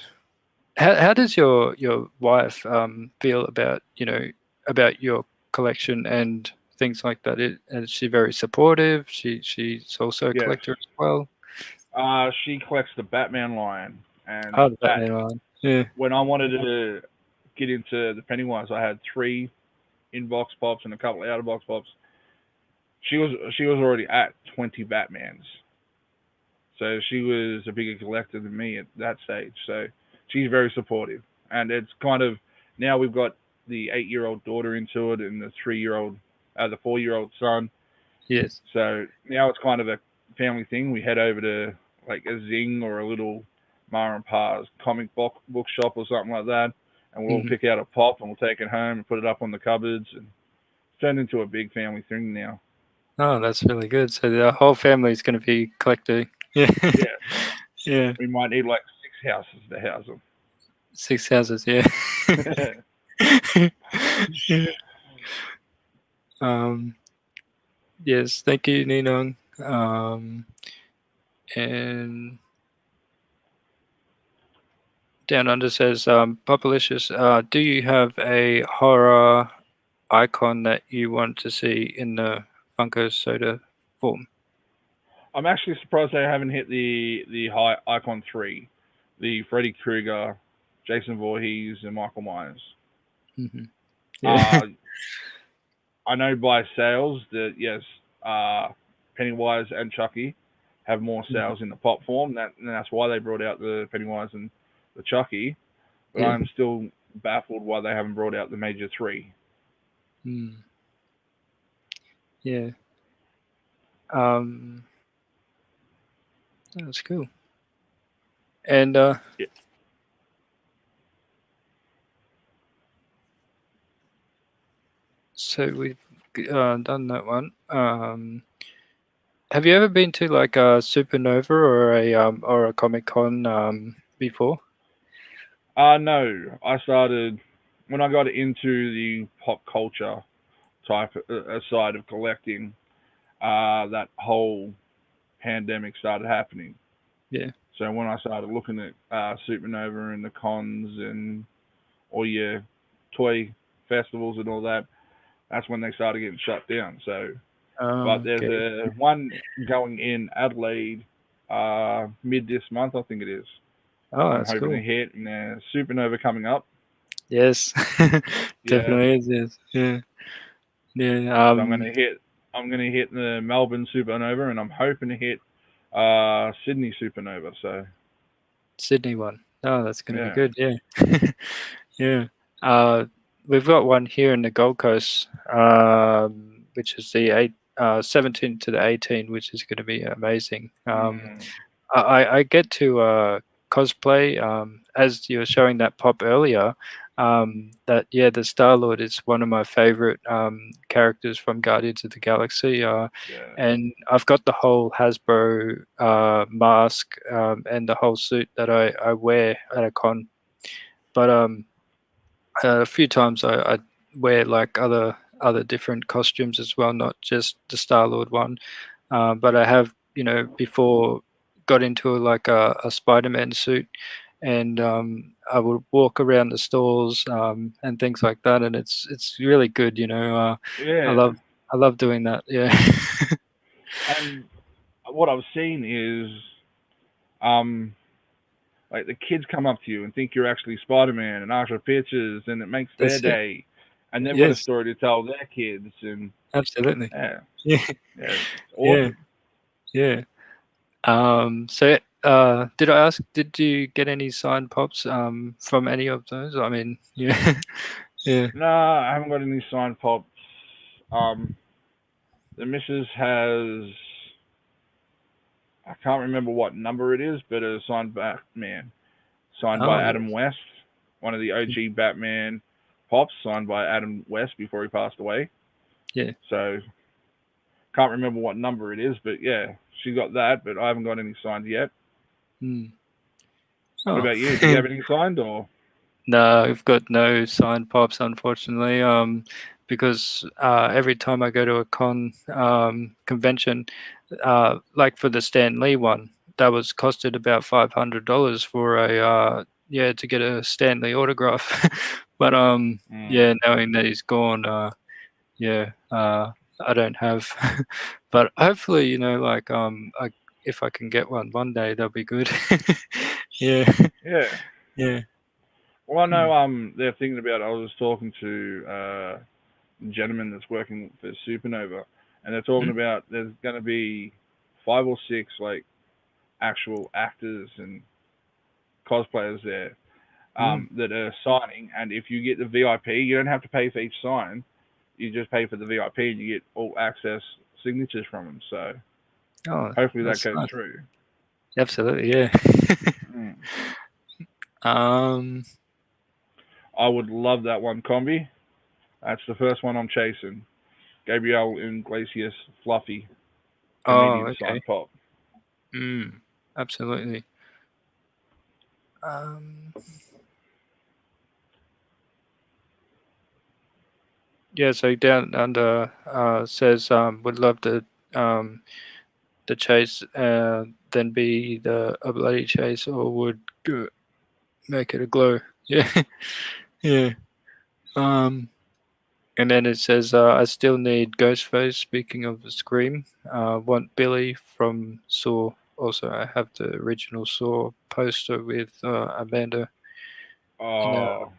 how does your wife feel about about your collection and things like that? Is she very supportive? She's also a Yes. collector as well. She collects the Batman line, and Oh, the that Batman line. Yeah. when I wanted to get into the Pennywise, I had 3 inbox pops and a couple out of box pops. She was already at 20 Batmans, so she was a bigger collector than me at that stage. So she's very supportive, and it's kind of now we've got the 8-year-old daughter into it and the 3-year-old, the 4-year-old son. Yes. So now it's kind of a family thing. We head over to like a Zing or a little Ma and Pa's comic book shop or something like that, and we'll all Hmm. pick out a pop and we'll take it home and put it up on the cupboards, and it's turned into a big family thing now. Oh, that's really good. So the whole family is going to be collecting. Yeah. Yeah, Yeah. we might need like 6 houses to house them. 6 houses. Yeah. Yeah. Um, yes. Thank you, Ninong. And Down Under says, Populicious, do you have a horror icon that you want to see in the Funko Soda form? I'm actually surprised they haven't hit the high icon 3, the Freddy Krueger, Jason Voorhees, and Michael Myers. Hmm. Yeah. Uh, I know by sales that yes, Pennywise and Chucky have more Mhm. sales in the pop form. And that's why they brought out the Pennywise and the Chucky. But Yeah. I'm still baffled why they haven't brought out the major 3. Mm. Yeah. Um, that's cool. And Yeah. so we've done that one. Have you ever been to like a Supernova or a Comic Con before? No, I started when I got into the pop culture type side of collecting. That whole pandemic started happening. Yeah. So when I started looking at Supernova and the cons and all your toy festivals and all that, that's when they started getting shut down. So, but there's Okay. a one going in Adelaide mid this month, I think it is. Oh, I'm that's hoping to cool. hit, and Supernova coming up. Yes, Yeah, definitely is. Yes. Yeah. Yeah. so I'm gonna hit the Melbourne Supernova, and I'm hoping to hit Sydney Supernova. So Sydney one. Oh, that's going to be yeah, good. Yeah. Yeah. Uh, we've got one here in the Gold Coast, which is the 17 to the 18, which is going to be amazing. mm, I get to cosplay as you were showing that pop earlier. That yeah, the Star Lord is one of my favorite characters from Guardians of the Galaxy, yeah, and I've got the whole Hasbro mask and the whole suit that I wear at a con. But a few times I wear like other different costumes as well, not just the Star Lord one. But I have, before got into like a Spider-Man suit, and I would walk around the stores and things like that, and it's really good. I yeah. love I love doing that. Yeah. And what I've seen is um like the kids come up to you and think you're actually Spider-Man and ask for pictures, and it makes their That's it. day, and they've got a Yes, story to tell their kids, and absolutely. yeah, Yeah, yeah, it's yeah, awesome. yeah. So, did I ask? Did you get any signed pops from any of those? I mean, yeah, yeah. No, I haven't got any signed pops. Um, the missus has, I can't remember what number it is, but a signed Batman, signed Oh, by yes. Adam West, one of the OG Batman pops, signed by Adam West before he passed away. Yeah. So can't remember what number it is, but yeah, she got that, but I haven't got any signed yet. Mm. What Oh. about you? Do you have any signed or? No, I've got no signed pops, unfortunately. Because every time I go to a convention, like for the Stan Lee one, that was costed about $500 for a to get a Stan Lee autograph. But Mm, yeah, knowing that he's gone, yeah, I don't have. But hopefully, like if I can get one day, that'll be good. Yeah, yeah. yeah. Well, I Hmm. know they're thinking about. I was talking to a gentleman that's working for Supernova, and they're talking Hmm? about there's going to be 5 or 6 like actual actors and cosplayers there Hmm. that are signing, and if you get the VIP, you don't have to pay for each sign. You just pay for the VIP, and you get all access signatures from them. So Oh, hopefully that that's goes nice. through. Absolutely, yeah. Mm. Um, I would love that one combi. That's the first one I'm chasing. Gabriel Iglesias Fluffy oh, Canadian okay. signed pop. Absolutely. Um, yeah, so down under says would love to um the chase then be a bloody chase or would make it a glow. Yeah, yeah. Um, and then it says I still need Ghostface. Speaking of the Scream, want Billy from Saw. Also, I have the original Saw poster with Amanda in a Oh,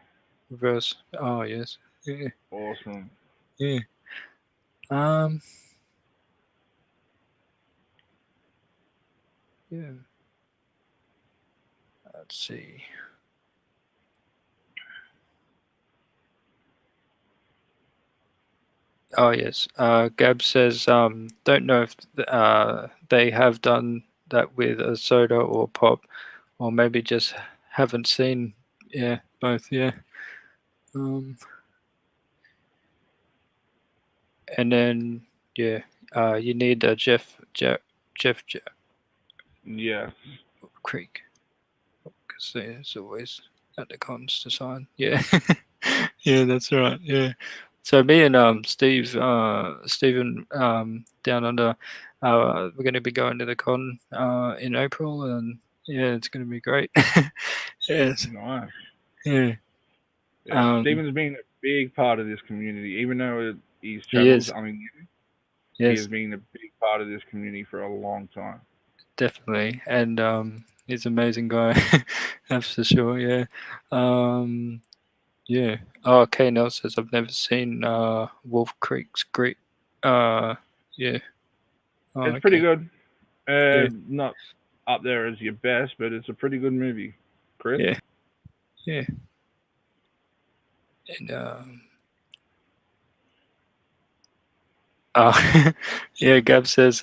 verse. Oh yes, yeah, awesome. yeah. Um, yeah. Let's see. Oh yes. Gab says don't know if they have done that with a soda or pop, or maybe just haven't seen. Yeah, both. Yeah. Um, and then yeah, you need a Jeff Yes. Creek because there's always at the cons to sign. Yeah, yeah, that's right. Yeah. So me and Stephen down under, we're going to be going to the con in April, and yeah, it's going to be great. Yes. Nice. Yeah. Yeah. Um, Stephen's been a big part of this community, even though his he channels. is. I mean, he has Yes, been a big part of this community for a long time. definitely, and he's an amazing guy. That's for sure. Yeah. Um, yeah. Oh, K Nell says I've never seen Wolf Creek's Greek. Uh, yeah. Oh, It's pretty okay. good. Yeah. Not up there as your best, but it's a pretty good movie. Chris. Yeah. Yeah. And yeah, Gab says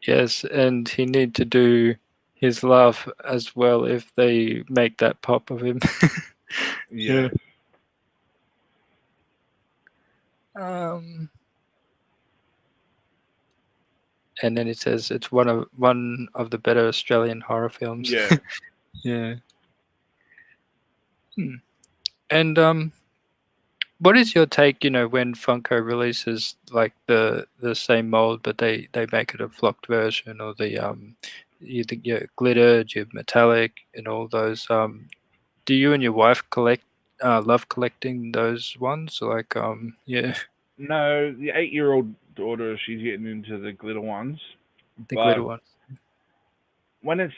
yes, and he need to do his laugh as well if they make that pop of him. Yeah. Yes. Um, and then it says it's one of the better Australian horror films. Yeah. Yeah. Hmm. And what is your take? When Funko releases like the same mold, but they make it a flocked version, or the you think yeah, glittered, you metallic, and all those. Do you and your wife love collecting those ones? Like yeah, No, the 8-year-old daughter, she's getting into the glitter ones, the glitter but ones. when it's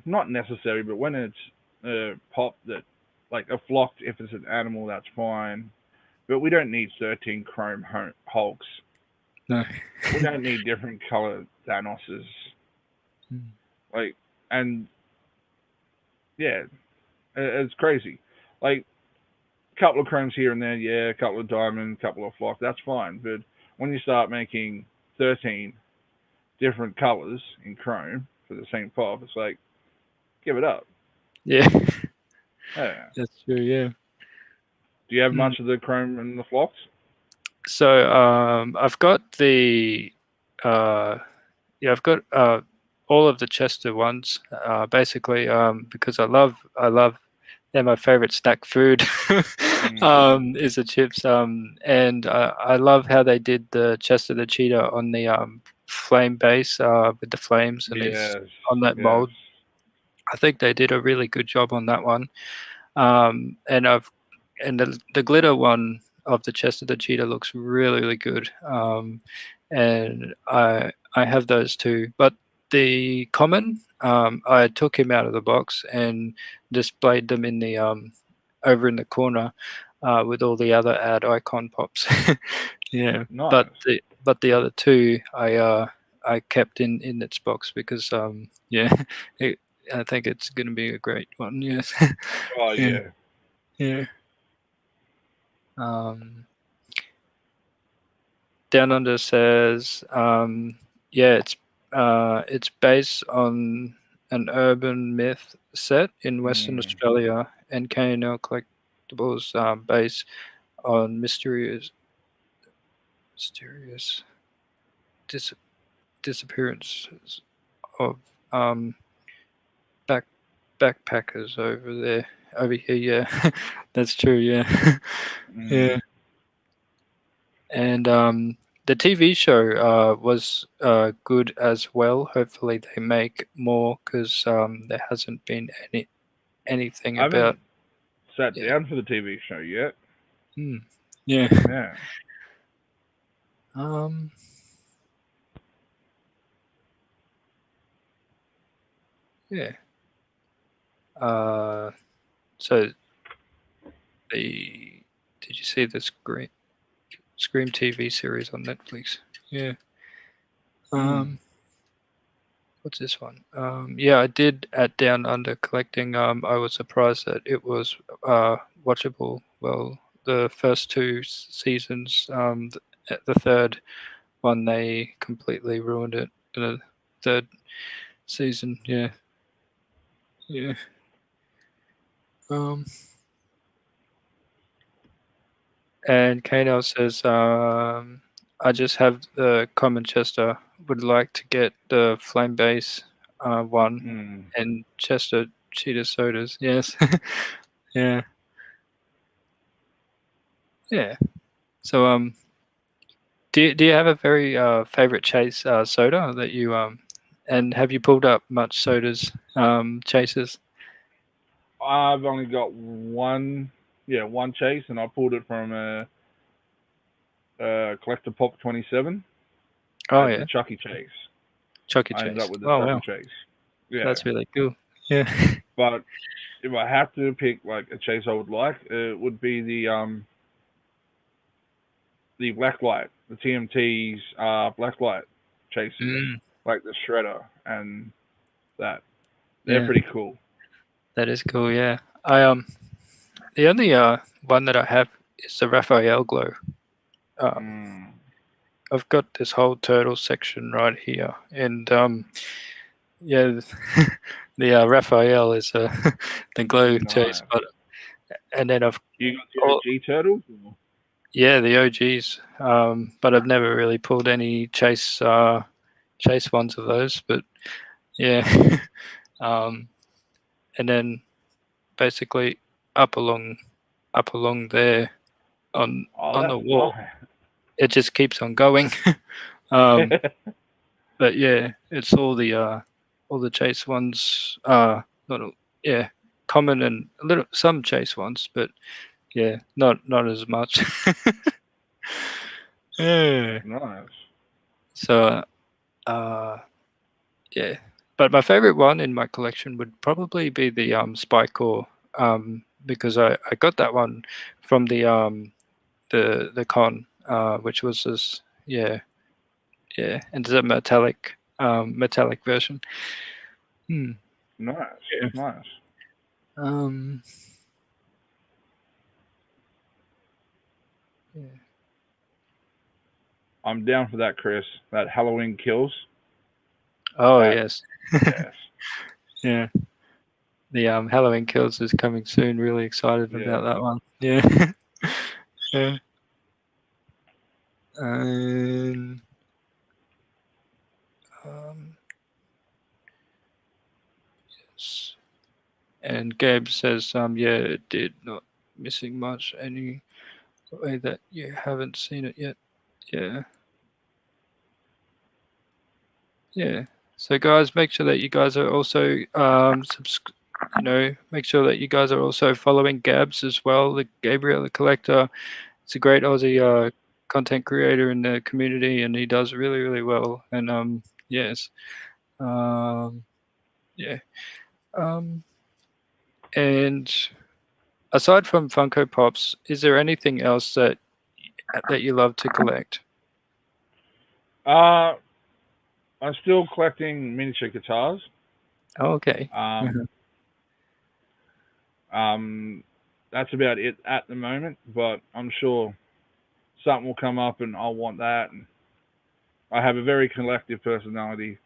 not necessary, but when it's pop that like a flock, if it's an animal, that's fine. But we don't need 13 chrome hulks. No. We don't need different color Thanoses. Mm. Like, and yeah, it's crazy. Like, a couple of chromes here and there, yeah, a couple of diamond, couple of flock, that's fine. But when you start making 13 different colors in chrome for the same pop, it's like, give it up. Yeah, Yeah. that's true. Yeah. Do you have Mm. much of the chrome and the flocks? So I've got the I've got all of the Chester ones basically because I love they're my favorite snack food Mm. is the chips and I love how they did the Chester the cheetah on the flame base with the flames and he's Yes. on that Yes. mold. I think they did a really good job on that one. And the glitter one of the chest of the cheetah looks really really good. And I have those too, but the common I took him out of the box and displayed them in the over in the corner with all the other ad icon pops. Yeah, but Nice. the other two I kept in its box because yeah, it, I think it's going to be a great one. Yes. Oh Yeah. yeah. Yeah. Um, Down Under says, yeah, it's based on an urban myth set in Western Mm. Australia, and K&L Collectibles based on mysterious dis- disappearances of um, back backpackers over here. Yeah, that's true. Yeah, Mm. yeah. And the TV show was good as well. Hopefully, they make more because there hasn't been anything I about. haven't sat Yeah, down for the TV show yet. hmm, yeah, Yeah. um, yeah. Uh, so the did you see the Scream TV series on Netflix? Yeah. Mm. Um, what's this one? Yeah, I did at Down Under collecting. I was surprised that it was watchable. Well, the first two seasons. The third one they completely ruined it. The third season. Yeah, yeah. Um, and Kano says, I just have the common Chester. Would like to get the flame base one Mm. and Chester cheetah sodas. Yes. Yeah. Yeah. So do you have a very favorite chase soda that you and have you pulled up much sodas chases? I've only got one. Yeah, one chase, and I pulled it from Collector Pop 27. Oh It's a yeah, Chucky chase. Chucky I ended up Chase. with the Oh Chucky wow, chase. Yeah, that's really cool. Yeah. but if I have to pick like a chase I would like, it would be the Blacklight, the TMT's Blacklight chases, Mm, like the Shredder and that. They're yeah, pretty cool. that is cool. Yeah. I the only one that I have is the Raphael glow. Um, Mm, I've got this whole turtle section right here, and yeah, the Raphael is the glow chase, nice. but and then I've You got the oh, OG turtles? Or? yeah, the OGs. But I've never really pulled any chase ones of those. But yeah, um, and then basically up along up along there Oh, on the that's wall, nice. it just keeps on going. um, but yeah, it's all the chase ones. Not all- yeah, common and a little some chase ones, but yeah, not as much. Yeah. Nice. So uh, yeah. but my favorite one in my collection would probably be the spike ore, because I got that one from the con, which was this, yeah, and it's a metallic version. Nice, Yeah. nice. Um, yeah. I'm down for that, Chris. That Halloween Kills. Oh That yes, yes, yeah. The Halloween Kills is coming soon. Really excited yeah. about that one. Yeah, yeah. And um, and Gabe says, yeah, it did, not missing much. Any way that you haven't seen it yet. Yeah, yeah. So guys, make sure that you guys are also make sure that you guys are also following Gabs as well, the Gabriel the Collector. It's a great Aussie content creator in the community, and he does really, really well. And yes, yeah. And aside from Funko Pops, is there anything else that you love to collect? I'm still collecting miniature guitars. Oh, okay. Um, that's about it at the moment. But I'm sure something will come up, and I'll want that. And I have a very collective personality,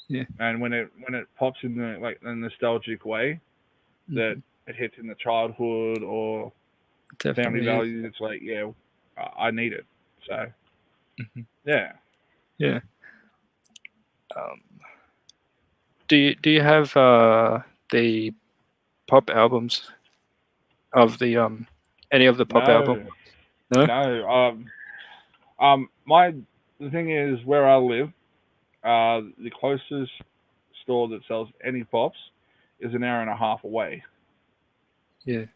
Yeah. and when it pops in the like a nostalgic way, that Mhm. it hits in the childhood or family Definitely is. values, it's like, yeah, I need it. So Mhm. yeah. Yeah. Um, do you have the pop albums of the any of the pop album? No, No. no. My the thing is where I live. The closest store that sells any pops is an hour and a half away, Yeah.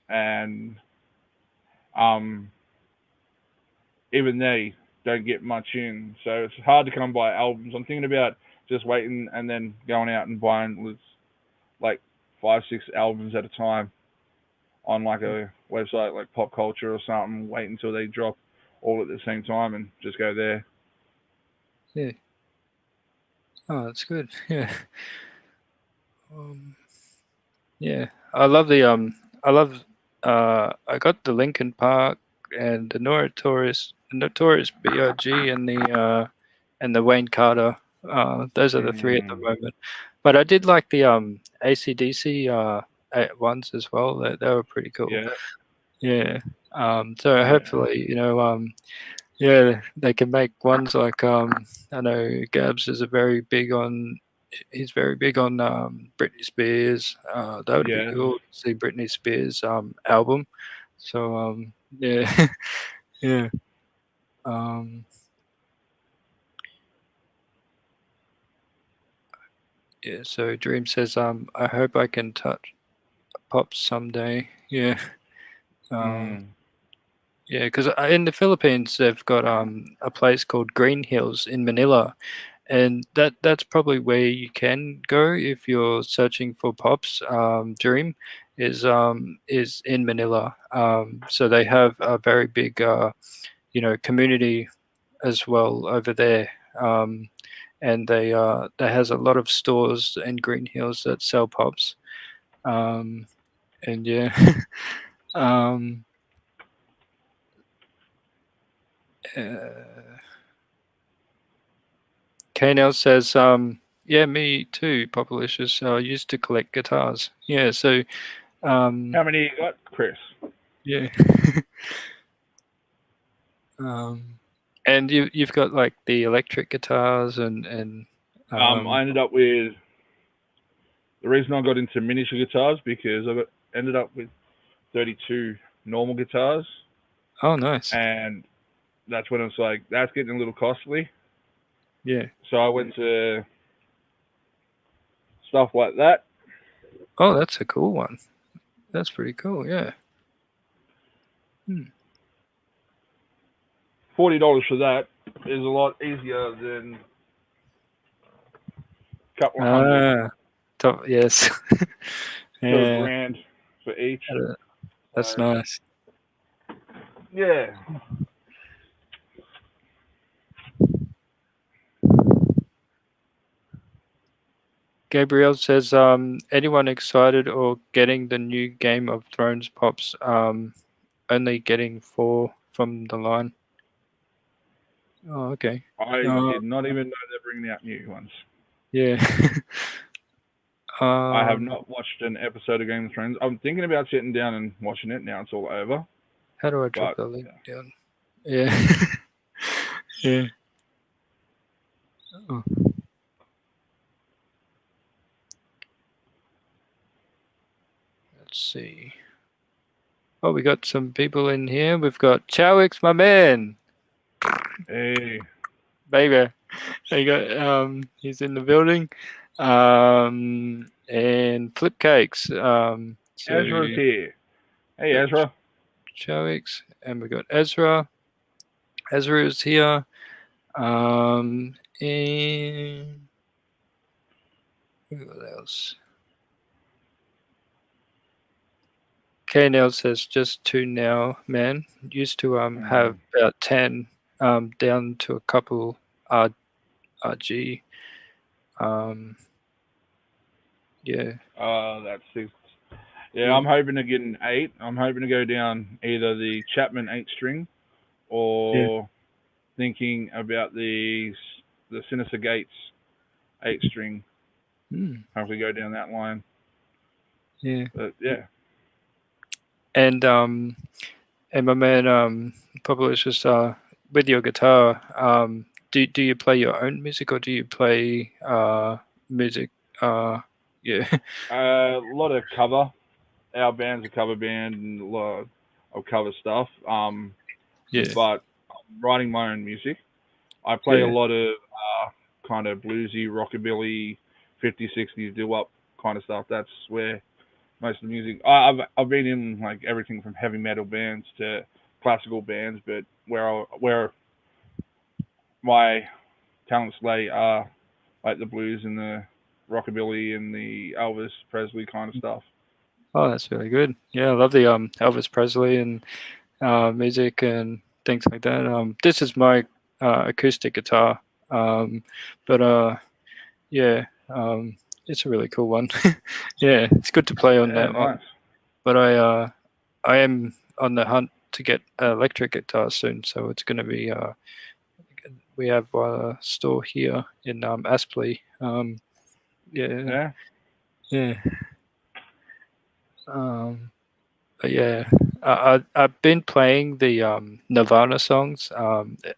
and um, even they don't get much in. So it's hard to come by albums. I'm thinking about just waiting and then going out and buying like 5, 6 albums at a time on like a website like Pop Culture or something. Wait until they drop all at the same time and just go there. Yeah. Oh, that's good. Yeah. Um, yeah. I love I got the Linkin Park and the Notorious B.I.G. and the Wayne Carter. Those are the three at the Mm, moment. But I did like the AC/DC ones as well. They were pretty cool. yeah, Yeah. So yeah, hopefully, yeah, they can make ones like I know Gabs is a very big on he's very big on Britney Spears. That would be yes. cool to see Britney Spears album. So yeah, yeah. Um, yeah, so Dream says I hope I can touch Pops someday. Yeah. Um, Mm, yeah, because in the Philippines they've got a place called Green Hills in Manila, and that's probably where you can go if you're searching for Pops. Dream is in Manila. So they have a very big community as well over there. And they has a lot of stores in Green Hills that sell Pops. Um, and yeah. um, uh, Knell says, yeah, me too, Popalicious. I used to collect guitars. Yeah, so how many you got, Chris? yeah. um, and you've got like the electric guitars and I ended up with the reason I got into miniature guitars because ended up with 32 normal guitars, oh, nice. and that's when it's like that's getting a little costly. Yeah. So I went to stuff like that. Oh, that's a cool one. That's pretty cool. Yeah. Hmm. $40 for that is a lot easier than couple of hundred. Top, yes. To a Yeah, grand for each. that's So, nice. yeah. Gabriel says, anyone excited or getting the new Game of Thrones pops? Only getting 4 from the line. Oh, okay. I Uh, did not even know they're bringing out new ones. yeah. I have not watched an episode of Game of Thrones. I'm thinking about sitting down and watching it now it's all over. How do I drop But the link down? Yeah. Yeah. Oh, let's see. Oh, we got some people in here. We've got Chowix, my man. hey, Baby. There you go. He's in the building. And Flipcakes. So Ezra's here. Hey, Ezra. Chowix, and we got Ezra. Ezra is here. And what else? K-Nail says just 2 now, man. Used to have about 10, down to a couple RG. Yeah. That's 6. Yeah, I'm hoping to get an 8. I'm hoping to go down either the Chapman 8-string or thinking about the Sinister Gates 8-string. Hopefully go down that line. Yeah. But yeah. And my man, Publicious, with your guitar, do you play your own music or do you play music? Yeah. A lot of cover. Our band's a cover band and a lot of cover stuff. Yeah. But I'm writing my own music. I play a lot of kind of bluesy, rockabilly, 50s, 60s doo-wop kind of stuff. That's where most of the music. I've been in like everything from heavy metal bands to classical bands, but where my talents lay are like the blues and the rockabilly and the Elvis Presley kind of stuff. Oh, that's really good. Yeah, I love the Elvis Presley and music and things like that. This is my acoustic guitar, but yeah, it's a really cool one. Yeah, it's good to play on that one. Nice. But I am on the hunt to get an electric guitar soon, so it's going to be. We have a store here in Aspley. Yeah. Yeah. But yeah, I've been playing the Nirvana songs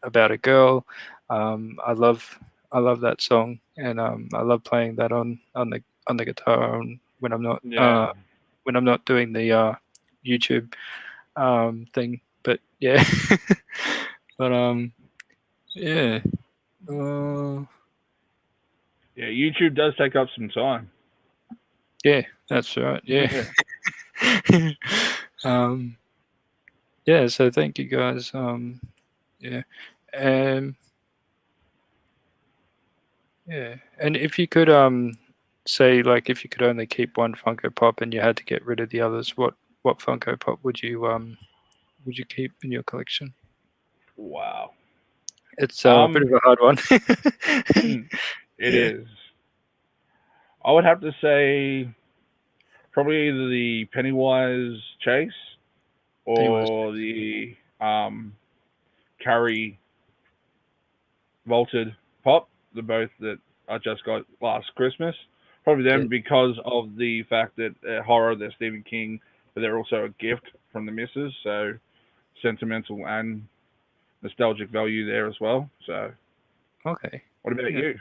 about a girl. I love that song, and I love playing that on the guitar when I'm not doing the YouTube thing. But yeah, but yeah. Yeah, YouTube does take up some time. Yeah, that's right. Yeah. um, yeah. So thank you guys. Yeah, and yeah, and if you could say like if you could only keep one Funko Pop and you had to get rid of the others, what Funko Pop would you keep in your collection? Wow. It's a bit of a hard one. It Yeah. is. I would have to say probably either the Pennywise Chase Anyways, or the Carry Vaulted Pop. The both that I just got last Christmas. Probably them yeah. because of the fact that they're horror, they're Stephen King, but they're also a gift from the missus. So sentimental and nostalgic value there as well. So Okay. what about Yeah. you?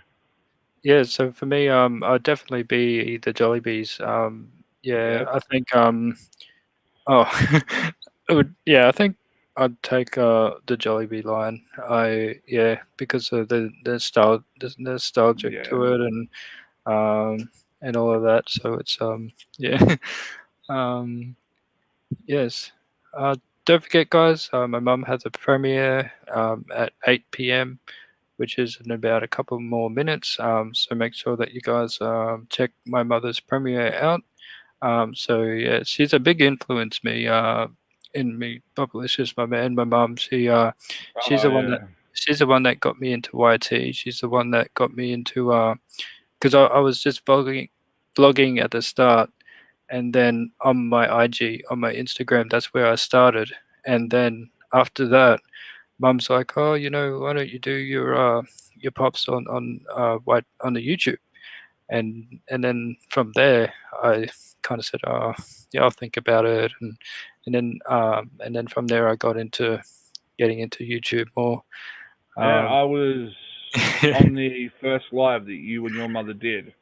Yeah. So for me, I'd definitely be the Jollibees. Yeah, Yeah. I think oh, yeah, I think I'd take the Jollibee line. Because of the nostalgic Yeah. to it and all of that. So it's yeah, um, yes. Don't forget, guys. My mum has a premiere at 8 p.m. which is in about a couple more minutes. So make sure that you guys check my mother's premiere out. So yeah, she's a big influence me in me. Popalicious, my man, my mum. She's Oh the one that yeah. she's the one that got me into YT. She's the one that got me into because I was just blogging at the start, and then on my IG, on my Instagram, that's where I started. And then after that, mum's like, "Oh, why don't you do your pops on the YouTube?" And then from there, I kind of said, "Oh, yeah, I'll think about it." And then from there, I got into getting into YouTube more. Yeah, Um, I was on the first live that you and your mother did.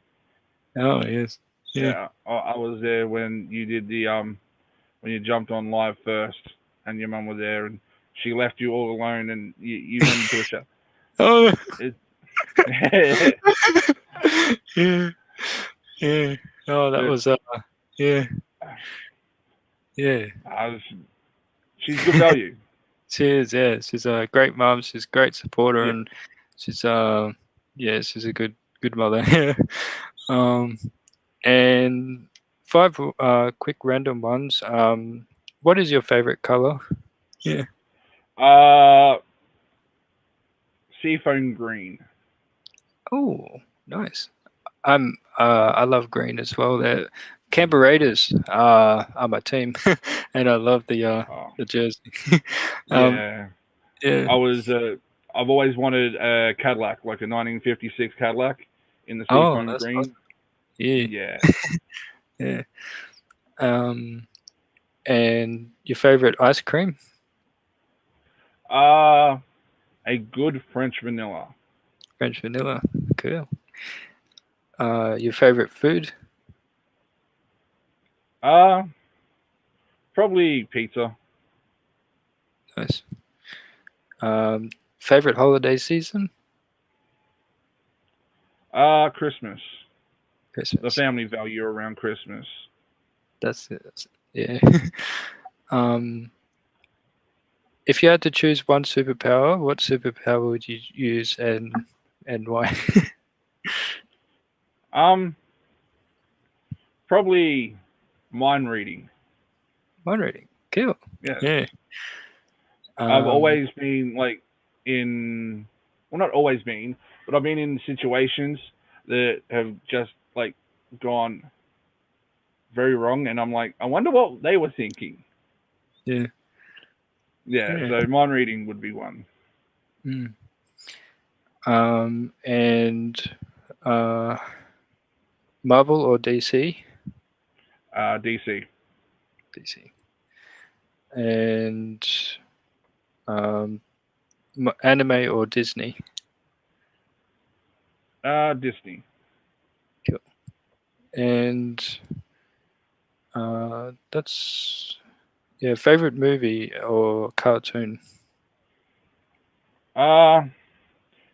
oh yes, yeah. Yeah, I was there when you did the when you jumped on live first, and your mum was there, and she left you all alone, and you went into a chat. Oh, It, yeah, yeah. Oh, that it, was yeah, yeah. was, she's good value. She is, yeah. She's a great mum. She's a great supporter, Yeah. and she's yeah, she's a good mother. Yeah. Um, and five quick random ones. What is your favorite color? Yeah. Uh, Seafoam green. Oh, nice. I love green as well. The Canberra Raiders are my team, and I love Oh, the jersey. um, yeah. yeah. I was. I've always wanted a Cadillac, like a 1956 Cadillac, in the Oh, seafoam that's awesome. green. Yeah, Yeah. yeah. Um, and your favorite ice cream? Uh, a good French vanilla. French vanilla. Cool. Your favorite food? Uh, Probably pizza. Nice. Favorite holiday season? Christmas. The Christmas. family value around Christmas. That's it. Yeah. um, if you had to choose one superpower, what superpower would you use and why? Um, Probably mind reading. Mind reading. Cool. Yes. Yeah. I've Um, always been like well, not always been, but I've been in situations that have just like gone very wrong, and I'm like, I wonder what they were thinking. yeah. Yeah, Yeah. so mind reading would be one. Mm. And uh, Marvel or DC? DC. DC. And um, anime or Disney? Disney. Cool. And that's yeah. Favorite movie or cartoon? Uh,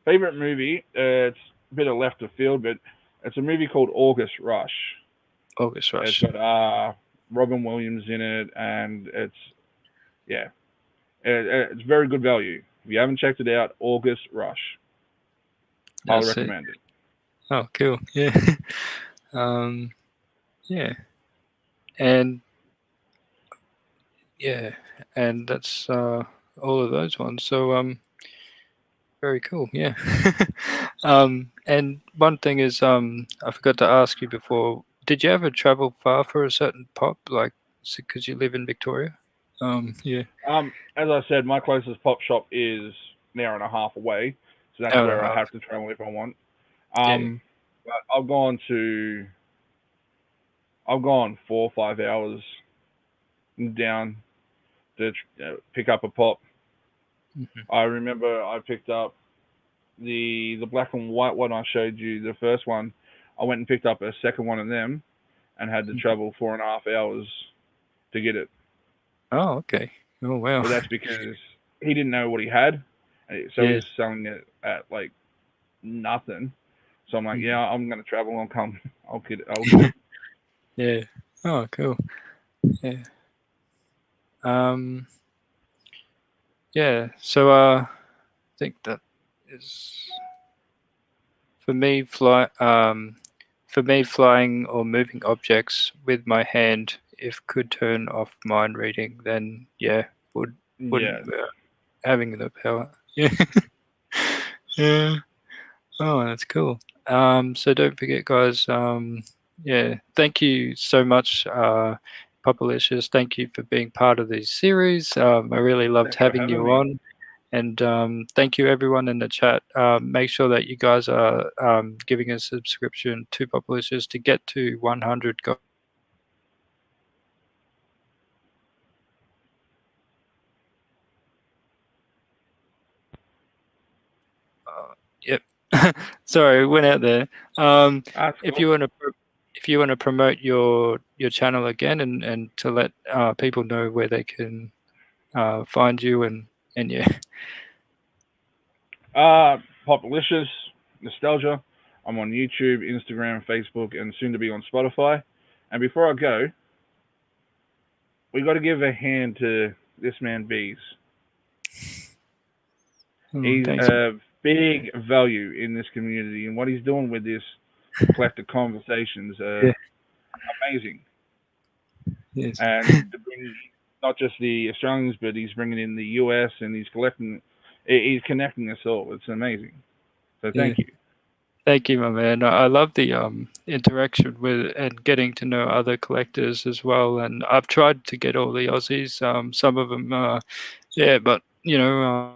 Favorite movie? It's a bit of left of field, but it's a movie called August Rush. August It's Rush. got Robin Williams in it, and yeah, it's very good value. If you haven't checked it out, August Rush, highly That's it. recommend it. Oh, cool. Yeah. um, yeah. And yeah, and that's all of those ones. So very cool. Yeah. And one thing is I forgot to ask you before. Did you ever travel far for a certain pop, like because you live in Victoria? Yeah. As I said, my closest pop shop is an hour and a half away, so that's Hour and a where I half. have to travel if I want. Yeah. But I've gone 4 or 5 hours down to pick up a pop. Hmm. I remember I picked up the black and white one I showed you, the first one. I went and picked up a second one of them and had to travel 4.5 hours to get it. Oh, okay. Oh, wow. But that's because he didn't know what he had, so he Yeah. was selling it at like nothing. So I'm like, Mhm. yeah, I'm gonna travel. I'll come. I'll get it. Yeah. Oh, cool. Yeah. Um. Yeah. So, I think that. is for me flying or moving objects with my hand. If could turn off mind reading, then yeah, wouldn't having the power. Yeah, yeah. Oh, that's cool. So don't forget, guys. Yeah, thank you so much, Popalicious. Thank you for being part of this series. I really loved Thanks for having having you me. on. And thank you, everyone in the chat. Make sure that you guys are giving a subscription to Popalicious to get to 100. Yep. Sorry, went out there. That's If cool. you want to promote your channel again and to let people know where they can find you and yeah. Popalicious, Nostalgia. I'm on YouTube, Instagram, Facebook, and soon to be on Spotify. And before I go, we got to give a hand to this man Bees. He's Thanks. a big value in this community, and what he's doing with this collective conversations Yeah. amazing. Yes. And to bring not just the Australians, but he's bringing in the US, and he's connecting us all. It's amazing. So thank you. Thank you, my man. I love the interaction with and getting to know other collectors as well. And I've tried to get all the Aussies. Some of them, yeah, but you know.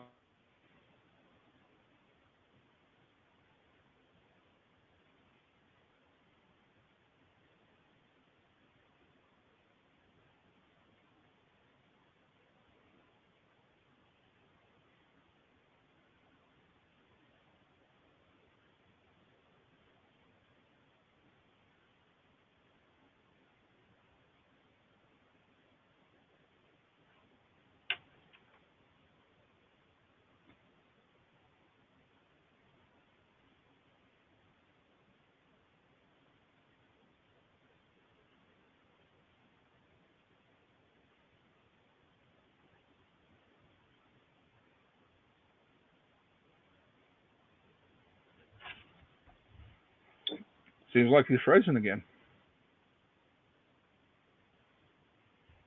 Seems like he's frozen again.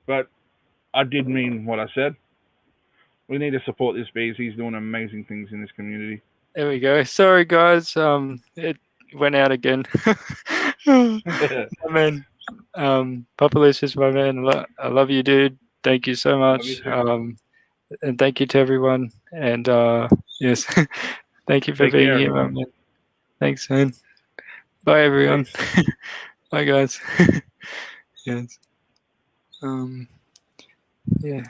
But I did mean what I said. We need to support this Bees. He's doing amazing things in this community. There we go. Sorry, guys. It went out again. My man, Populicious, my man. I love you, dude. Thank you so Love you much. too. And thank you to everyone. And yes, thank you for Take being care, here, my everyone. man. Thanks, man. Bye, everyone. Bye. Bye, guys. Yes. Yeah.